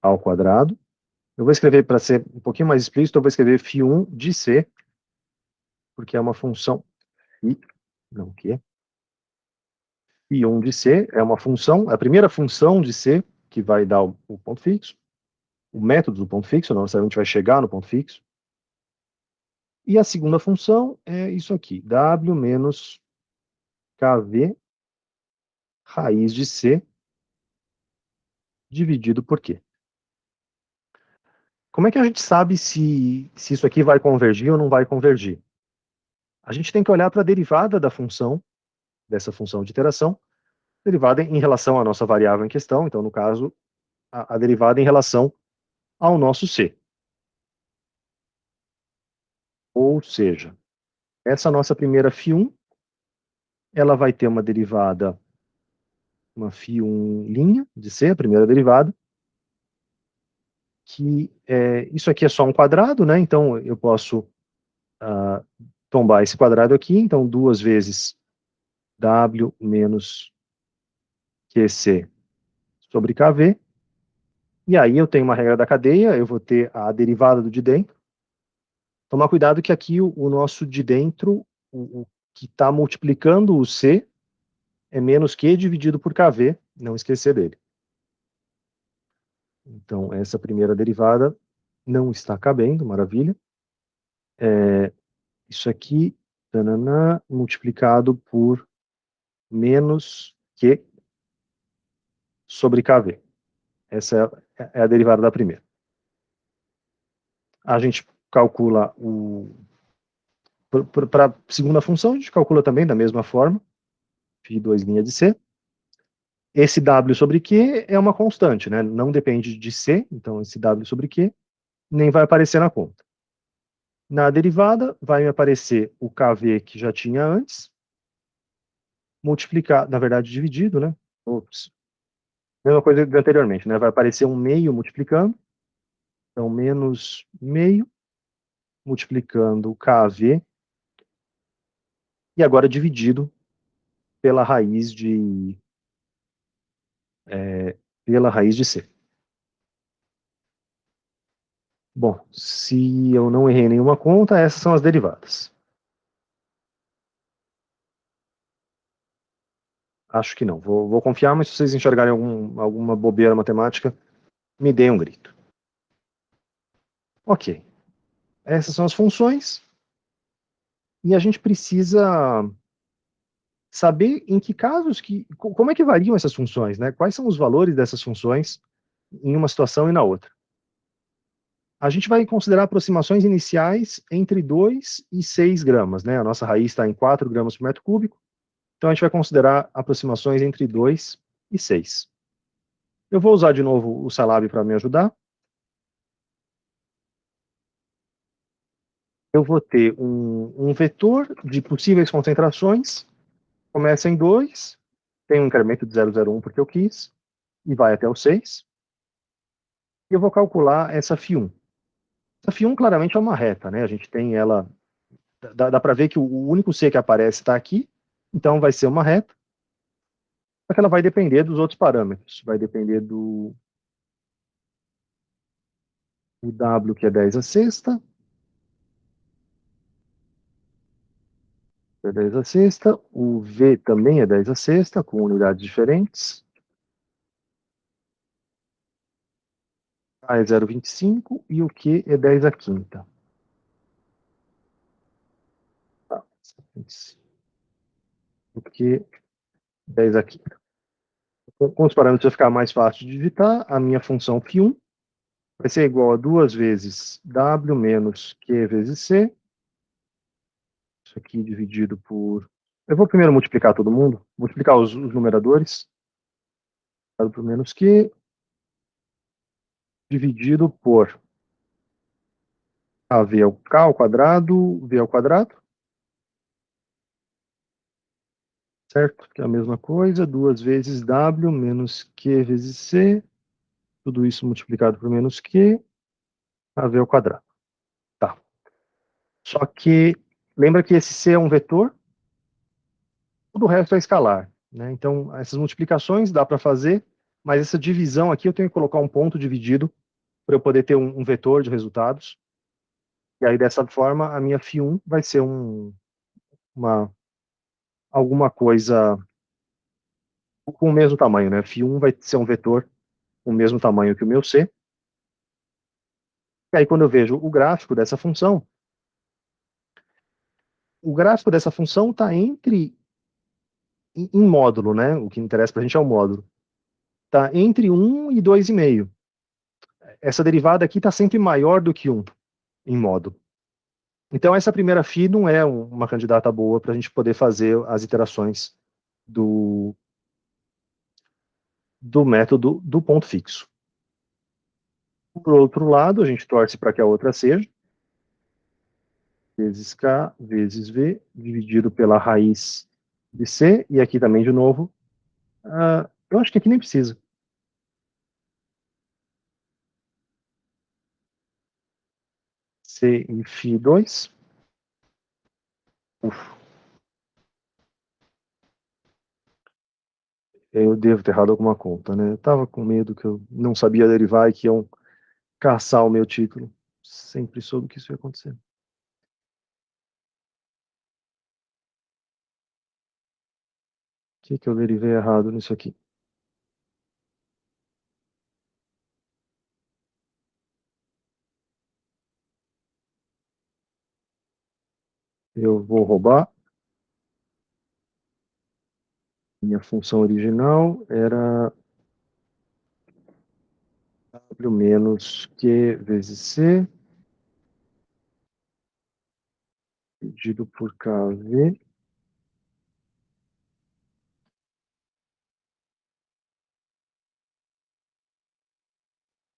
ao quadrado. Eu vou escrever, para ser um pouquinho mais explícito, eu vou escrever φ1 de C, porque é uma função φ, não que é. φ1 de C é uma função, a primeira função de C, que vai dar o ponto fixo, o método do ponto fixo, não necessariamente vai chegar no ponto fixo. E a segunda função é isso aqui, W menos KV raiz de C dividido por Q. Como é que a gente sabe se isso aqui vai convergir ou não vai convergir? A gente tem que olhar para a derivada da função, dessa função de iteração, derivada em relação à nossa variável em questão, então, no caso, a derivada em relação ao nosso C. Ou seja, essa nossa primeira φ1, ela vai ter uma derivada, uma φ1' de C, a primeira derivada, que isso aqui é só um quadrado, né? Então eu posso tombar esse quadrado aqui, então 2 vezes W menos QC sobre KV, e aí eu tenho uma regra da cadeia, eu vou ter a derivada do de dentro. Tomar cuidado que aqui o nosso de dentro, o que está multiplicando o C, é menos Q dividido por KV, não esquecer dele. Então, essa primeira derivada não está cabendo, maravilha. Isso aqui, tananã, multiplicado por menos Q sobre KV. Essa é a derivada da primeira. A gente calcula para a segunda função, a gente calcula também da mesma forma, φ2' de C. Esse W sobre Q é uma constante, né? Não depende de C, então esse W sobre Q nem vai aparecer na conta. Na derivada, vai me aparecer o KV que já tinha antes, multiplicar, na verdade, dividido, né? Ops. Mesma coisa que anteriormente, né? Vai aparecer um meio multiplicando, então menos meio, multiplicando o KV, e agora dividido pela raiz de, C. Bom, se eu não errei nenhuma conta, essas são as derivadas. Acho que não. Vou confiar, mas se vocês enxergarem alguma bobeira matemática, me deem um grito. Ok. Essas são as funções. E a gente precisa saber em que casos como é que variam essas funções, né? Quais são os valores dessas funções em uma situação e na outra. A gente vai considerar aproximações iniciais entre 2 e 6 gramas, né? A nossa raiz está em 4 gramas por metro cúbico, então a gente vai considerar aproximações entre 2 e 6. Eu vou usar de novo o Salab para me ajudar. Eu vou ter um vetor de possíveis concentrações, começa em 2, tem um incremento de 0,01 porque eu quis, e vai até o 6. E eu vou calcular essa φ1. Essa φ1 claramente é uma reta, né? A gente tem ela, dá para ver que o único C que aparece está aqui, então vai ser uma reta, só que ela vai depender dos outros parâmetros. Vai depender do W, que é 10 a sexta, é 10 a sexta, o V também é 10 a sexta, com unidades diferentes. A é 0,25 e o Q é 10 a quinta. Tá. O Q 10 a quinta. Com os parâmetros vai ficar mais fácil de digitar. A minha função φ1 vai ser igual a 2 vezes W menos Q vezes C. Isso aqui dividido por... Eu vou primeiro multiplicar todo mundo. Multiplicar os numeradores. W por menos Q dividido por AV ao K ao quadrado, V ao quadrado. Certo? Que é a mesma coisa. 2 vezes W menos Q vezes C. Tudo isso multiplicado por menos Q. AV ao quadrado. Tá. Só que, lembra que esse C é um vetor, tudo o resto é escalar, né? Então, essas multiplicações dá para fazer, mas essa divisão aqui eu tenho que colocar um ponto dividido para eu poder ter um vetor de resultados. E aí, dessa forma, a minha φ1 vai ser uma, alguma coisa com o mesmo tamanho, né? φ1 vai ser um vetor com o mesmo tamanho que o meu C. E aí, quando eu vejo o gráfico dessa função está em módulo, né? O que interessa para a gente é o módulo. Está entre 1 e 2,5. Essa derivada aqui está sempre maior do que 1 em módulo. Então, essa primeira φ não é uma candidata boa para a gente poder fazer as iterações do método do ponto fixo. Por outro lado, a gente torce para que a outra seja vezes K vezes V, dividido pela raiz de C, e aqui também, de novo, eu acho que aqui nem precisa. C em φ2. Uf, eu devo ter errado alguma conta, né? Eu estava com medo que eu não sabia derivar e que iam caçar o meu título. Sempre soube que isso ia acontecer. O que eu derivei errado nisso aqui? Eu vou roubar. Minha função original era W menos Q vezes C, dividido por KV.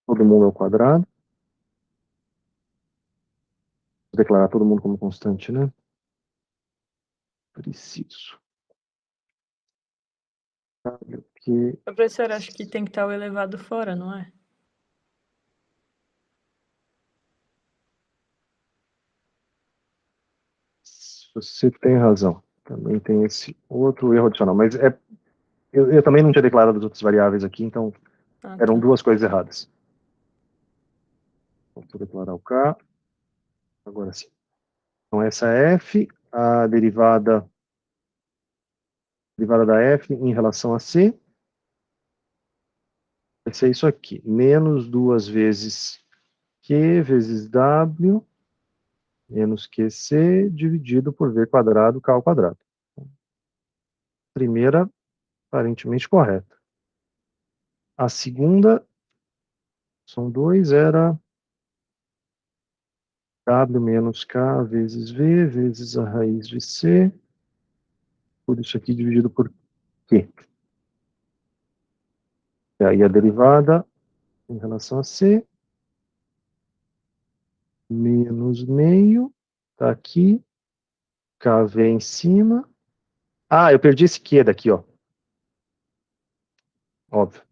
Todo mundo ao quadrado. Vou declarar todo mundo como constante, né? Preciso. Que Professor, acho que tem que estar o elevado fora, não é? você tem razão. Também tem esse outro erro adicional. Mas eu também não tinha declarado as outras variáveis aqui, então Ah, eram tá. duas coisas erradas. Vou declarar o K. Agora sim. Então, essa é F, a derivada da F em relação a C, vai ser isso aqui, menos 2 vezes Q vezes W, menos QC, dividido por V quadrado, K ao quadrado. Primeira, aparentemente correta. A segunda, são 2, era W menos K vezes V, vezes a raiz de C, tudo isso aqui dividido por Q. E aí a derivada em relação a C, menos meio, tá aqui, KV em cima. Ah, eu perdi esse Q daqui, ó. Óbvio.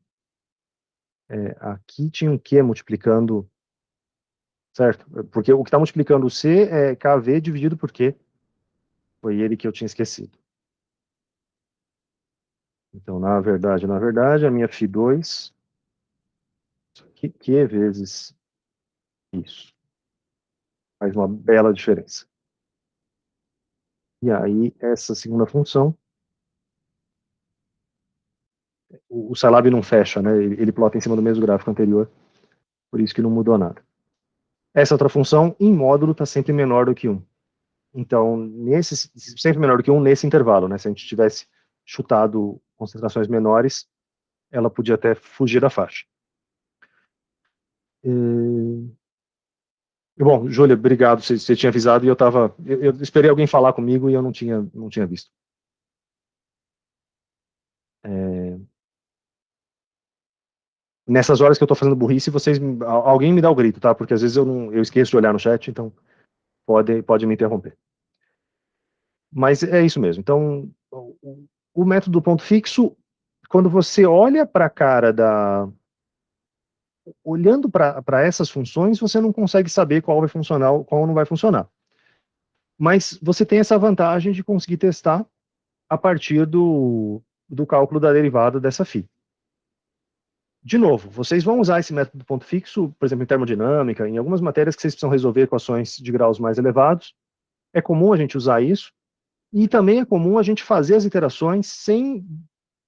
Aqui tinha um Q multiplicando, certo? Porque o que está multiplicando o C é KV dividido por Q. Foi ele que eu tinha esquecido. Então, na verdade, a minha φ2, Q vezes isso. Faz uma bela diferença. E aí, essa segunda função, o Scilab não fecha, né? Ele plota em cima do mesmo gráfico anterior, por isso que não mudou nada. Essa outra função, em módulo, está sempre menor do que 1. Então, sempre menor do que 1 nesse intervalo, né? Se a gente tivesse chutado concentrações menores, ela podia até fugir da faixa. Bom, Júlia, obrigado. Você tinha avisado e eu esperei alguém falar comigo e eu não tinha visto. É, nessas horas que eu estou fazendo burrice, alguém me dá o grito, tá? Porque às vezes eu esqueço de olhar no chat, então pode me interromper. Mas é isso mesmo. Então, o método do ponto fixo, quando você olha para a cara olhando para essas funções, você não consegue saber qual vai funcionar, qual não vai funcionar. Mas você tem essa vantagem de conseguir testar a partir do cálculo da derivada dessa φ. De novo, vocês vão usar esse método do ponto fixo, por exemplo, em termodinâmica, em algumas matérias que vocês precisam resolver equações de graus mais elevados. É comum a gente usar isso. E também é comum a gente fazer as iterações sem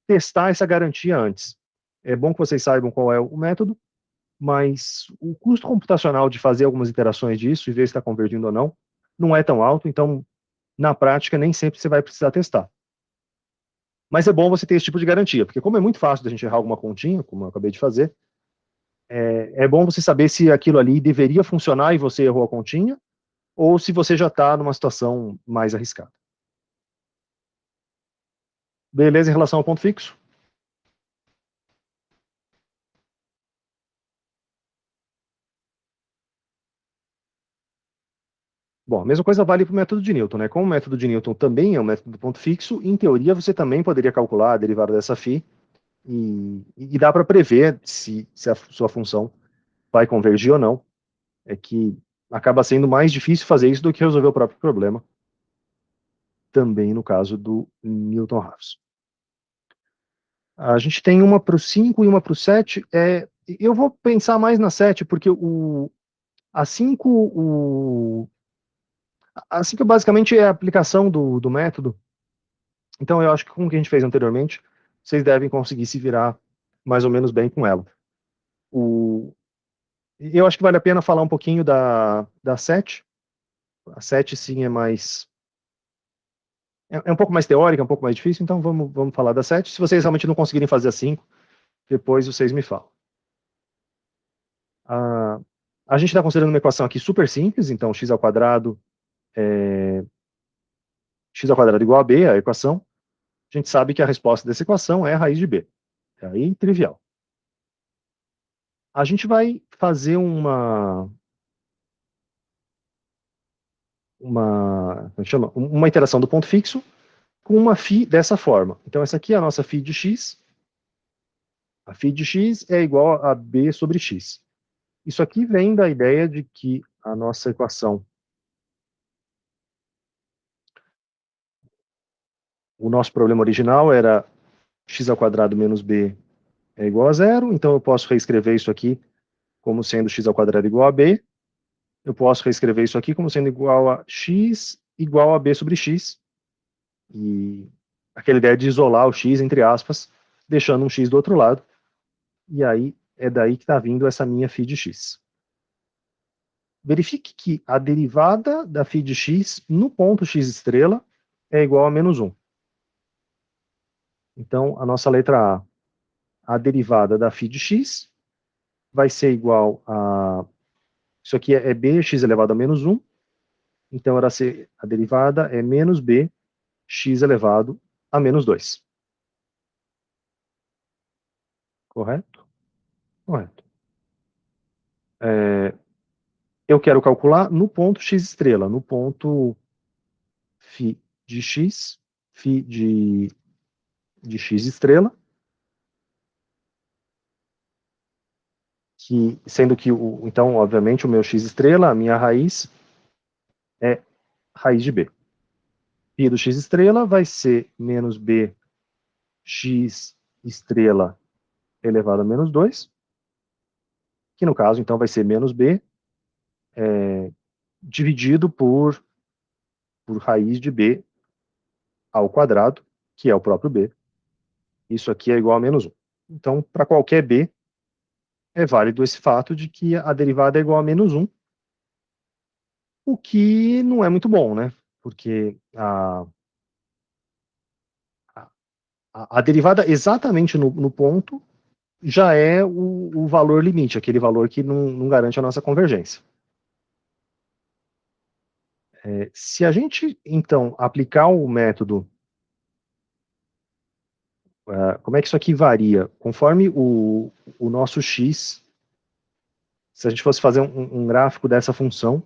testar essa garantia antes. É bom que vocês saibam qual é o método, mas o custo computacional de fazer algumas iterações disso e ver se está convergindo ou não é tão alto, então, na prática, nem sempre você vai precisar testar. Mas é bom você ter esse tipo de garantia, porque como é muito fácil da gente errar alguma continha, como eu acabei de fazer, é bom você saber se aquilo ali deveria funcionar e você errou a continha, ou se você já está numa situação mais arriscada. Beleza em relação ao ponto fixo? Bom, a mesma coisa vale para o método de Newton, né? Como o método de Newton também é um método do ponto fixo, em teoria você também poderia calcular a derivada dessa φ e dá para prever se a sua função vai convergir ou não. É que acaba sendo mais difícil fazer isso do que resolver o próprio problema, também no caso do Newton-Raphs. A gente tem uma para o 5 e uma para o 7. Eu vou pensar mais na 7, porque a 5, a 5 basicamente é a aplicação do método. Então eu acho que com o que a gente fez anteriormente, vocês devem conseguir se virar mais ou menos bem com ela. Eu acho que vale a pena falar um pouquinho da 7. A 7 sim é um pouco mais teórica, é um pouco mais difícil, então vamos falar da 7. Se vocês realmente não conseguirem fazer a 5, depois vocês me falam. A gente está considerando uma equação aqui super simples, então x ao quadrado igual a b, a equação. A gente sabe que a resposta dessa equação é a raiz de b. É aí trivial. A gente vai fazer uma iteração do ponto fixo com uma φ dessa forma. Então essa aqui é a nossa φ de x. A φ de x é igual a b sobre x. Isso aqui vem da ideia de que a nossa equação, o nosso problema original era x ao quadrado menos b é igual a zero, então eu posso reescrever isso aqui como sendo x ao quadrado igual a b. Eu posso reescrever isso aqui como sendo igual a x igual a b sobre x. E aquela ideia de isolar o x, entre aspas, deixando um x do outro lado. E aí é daí que está vindo essa minha φ de x. Verifique que a derivada da φ de x no ponto x estrela é igual a menos 1. Então, a nossa letra A derivada da φ de x vai ser igual a... Isso aqui é bx elevado a menos 1. Então, a derivada é menos b x elevado a menos 2. Correto? Correto. Eu quero calcular no ponto x estrela, no ponto φ de x, φ de x estrela, sendo que, então, obviamente, o meu x estrela, a minha raiz, é raiz de b. Φ do x estrela vai ser menos b x estrela elevado a menos 2, que no caso, então, vai ser menos b dividido por raiz de b ao quadrado, que é o próprio b. Isso aqui é igual a menos 1. Então, para qualquer b, é válido esse fato de que a derivada é igual a menos 1, o que não é muito bom, né? Porque a derivada exatamente no ponto já é o valor limite, aquele valor que não garante a nossa convergência. Se a gente, então, aplicar o método, como é que isso aqui varia? Conforme o nosso x, se a gente fosse fazer um gráfico dessa função,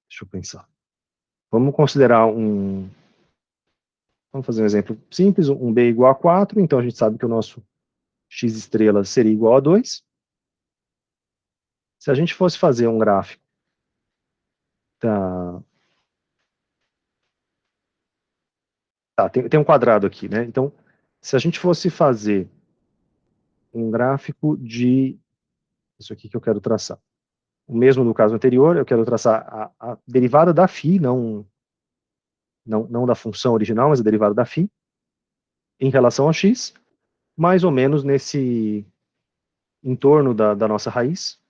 deixa eu pensar. Vamos considerar vamos fazer um exemplo simples, um b igual a 4, então a gente sabe que o nosso x estrelas seria igual a 2. Se a gente fosse fazer um gráfico da... tem um quadrado aqui, né? Então, se a gente fosse fazer um gráfico de... Isso aqui que eu quero traçar. O mesmo no caso anterior, eu quero traçar a derivada da φ, não da função original, mas a derivada da φ, em relação a x, mais ou menos nesse entorno da nossa raiz.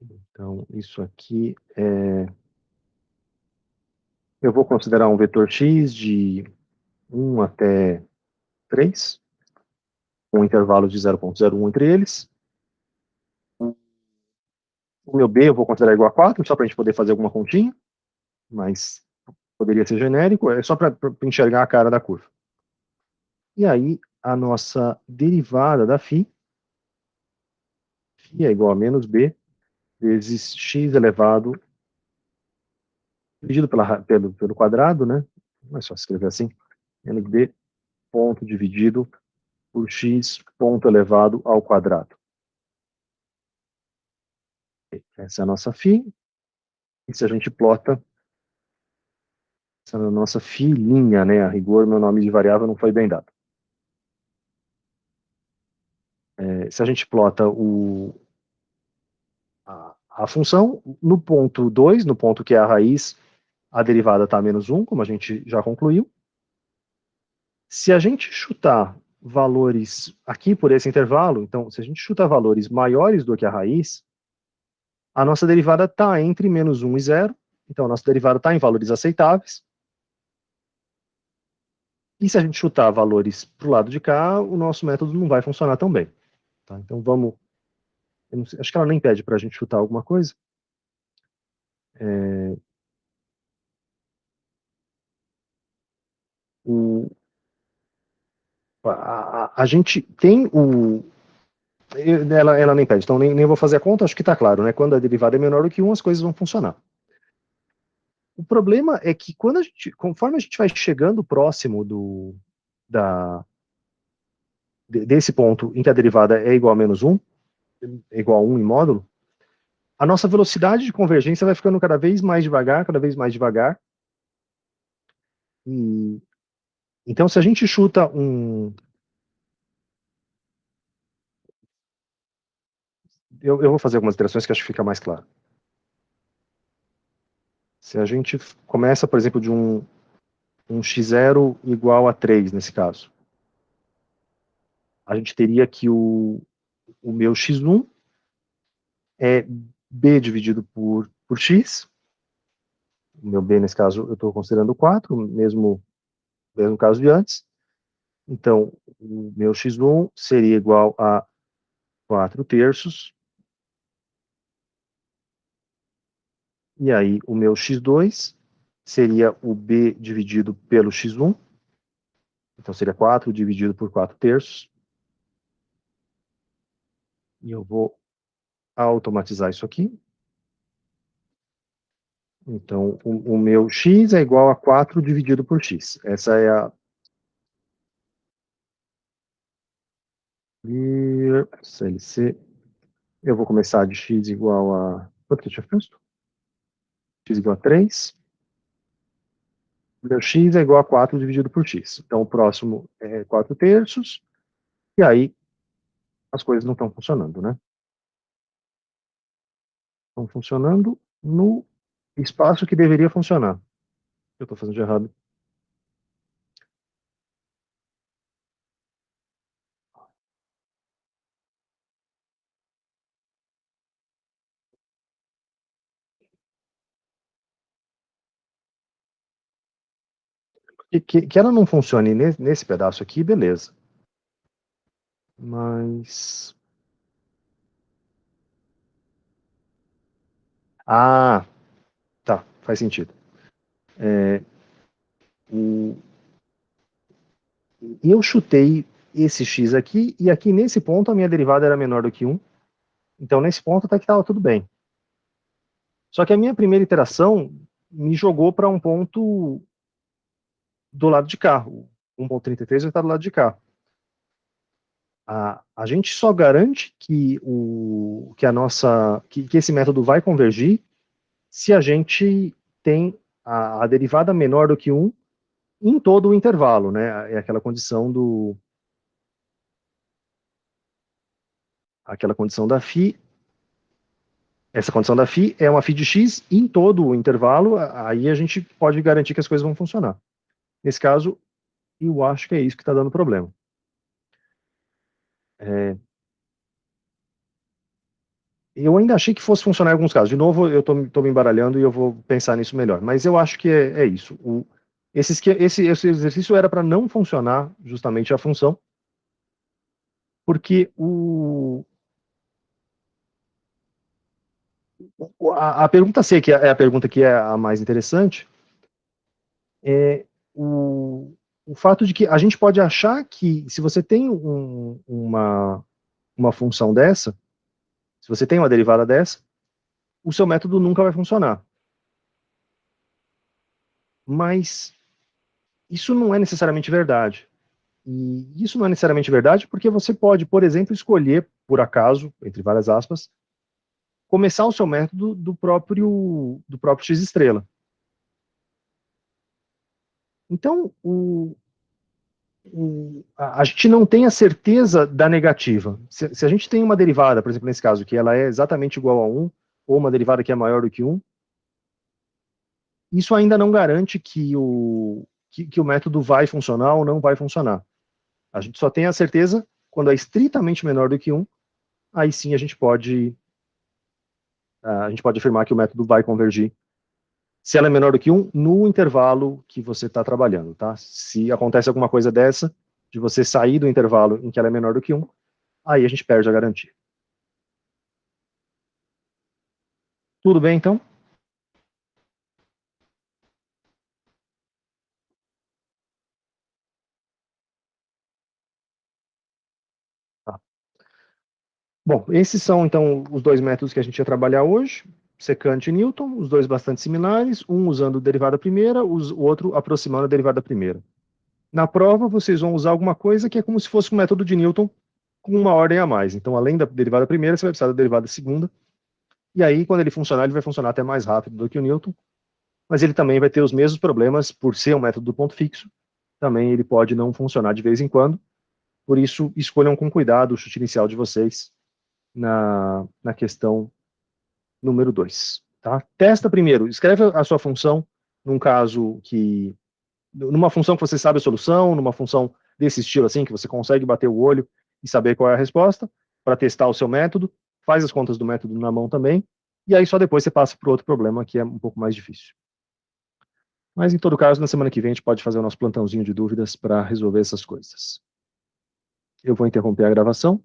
Então, isso aqui eu vou considerar um vetor x de 1 até 3, com um intervalo de 0,01 entre eles. O meu b eu vou considerar igual a 4, só para a gente poder fazer alguma continha, mas poderia ser genérico, é só para enxergar a cara da curva. E aí, a nossa derivada da φ é igual a menos b vezes x elevado, dividido pelo quadrado, né? Não é só escrever assim, menos b ponto dividido por x ponto elevado ao quadrado. Essa é a nossa φ, e se a gente plota essa é a nossa filhinha, né? A rigor, meu nome de variável não foi bem dado. Se a gente plota a função, no ponto 2, no ponto que é a raiz, a derivada está a menos 1, como a gente já concluiu. Se a gente chutar valores aqui por esse intervalo, então, se a gente chutar valores maiores do que a raiz, a nossa derivada está entre menos 1 e 0, então a nossa derivada está em valores aceitáveis. E se a gente chutar valores para o lado de cá, o nosso método não vai funcionar tão bem. Tá? Então vamos... Sei, acho que ela nem pede para a gente chutar alguma coisa. O, a gente tem ela nem pede, então nem vou fazer a conta, acho que está claro, né? Quando a derivada é menor do que 1, as coisas vão funcionar. O problema é que conforme a gente vai chegando próximo desse ponto em que a derivada é igual a menos 1, é igual a 1 em módulo, a nossa velocidade de convergência vai ficando cada vez mais devagar, cada vez mais devagar. Então, se a gente chuta eu vou fazer algumas iterações que acho que fica mais claro. Se a gente começa, por exemplo, de um x0 igual a 3, nesse caso, a gente teria que o meu x1 é b dividido por x. O meu b, nesse caso, eu estou considerando 4, mesmo caso de antes. Então, o meu x1 seria igual a 4 terços. E aí, o meu x2 seria o b dividido pelo x1. Então, seria 4 dividido por 4 terços. E eu vou automatizar isso aqui. Então, o meu x é igual a 4 dividido por x. Essa é a... CLC. Eu vou começar de x igual a... Quanto que eu tinha posto? X igual a 3. Meu x é igual a 4 dividido por x. Então, o próximo é 4 terços. E aí, as coisas não estão funcionando, né? estão funcionando no espaço que deveria funcionar. Eu estou fazendo de errado. Que ela não funcione nesse pedaço aqui, beleza. Mas... Ah, tá, faz sentido. O, e eu chutei esse x aqui, e aqui nesse ponto a minha derivada era menor do que 1. Então nesse ponto até que estava tudo bem. Só que a minha primeira iteração me jogou para um ponto do lado de cá. O 1.33 vai estar do lado de cá. A gente só garante que esse método vai convergir se a gente tem a derivada menor do que 1 em todo o intervalo, né? É aquela condição da φ. Essa condição da φ é uma φ de x em todo o intervalo, aí a gente pode garantir que as coisas vão funcionar. Nesse caso, eu acho que é isso que está dando problema. Eu ainda achei que fosse funcionar em alguns casos. De novo, eu estou me embaralhando e eu vou pensar nisso melhor. Mas eu acho que é isso. Esse exercício era para não funcionar justamente a função, porque a pergunta C, que é a pergunta que é a mais interessante, é o fato de que a gente pode achar que se você tem uma função dessa, se você tem uma derivada dessa, o seu método nunca vai funcionar. Mas isso não é necessariamente verdade. E isso não é necessariamente verdade porque você pode, por exemplo, escolher, por acaso, entre várias aspas, começar o seu método do próprio x estrela. Então, a gente não tem a certeza da negativa. Se a gente tem uma derivada, por exemplo, nesse caso, que ela é exatamente igual a 1, ou uma derivada que é maior do que 1, isso ainda não garante que o método vai funcionar ou não vai funcionar. A gente só tem a certeza quando é estritamente menor do que 1, aí sim a gente pode afirmar que o método vai convergir. Se ela é menor do que 1, no intervalo que você está trabalhando, tá? Se acontece alguma coisa dessa, de você sair do intervalo em que ela é menor do que 1, aí a gente perde a garantia. Tudo bem, então? Tá. Bom, esses são, então, os dois métodos que a gente ia trabalhar hoje, secante e Newton, os dois bastante similares, um usando derivada primeira, o outro aproximando a derivada primeira. Na prova, vocês vão usar alguma coisa que é como se fosse um método de Newton com uma ordem a mais. Então, além da derivada primeira, você vai precisar da derivada segunda, e aí, quando ele funcionar, ele vai funcionar até mais rápido do que o Newton, mas ele também vai ter os mesmos problemas por ser um método do ponto fixo, também ele pode não funcionar de vez em quando, por isso, escolham com cuidado o chute inicial de vocês na questão número 2. Tá? Testa primeiro, escreve a sua função numa função que você sabe a solução, numa função desse estilo assim, que você consegue bater o olho e saber qual é a resposta, para testar o seu método, faz as contas do método na mão também, e aí só depois você passa para outro problema que é um pouco mais difícil. Mas em todo caso, na semana que vem a gente pode fazer o nosso plantãozinho de dúvidas para resolver essas coisas. Eu vou interromper a gravação.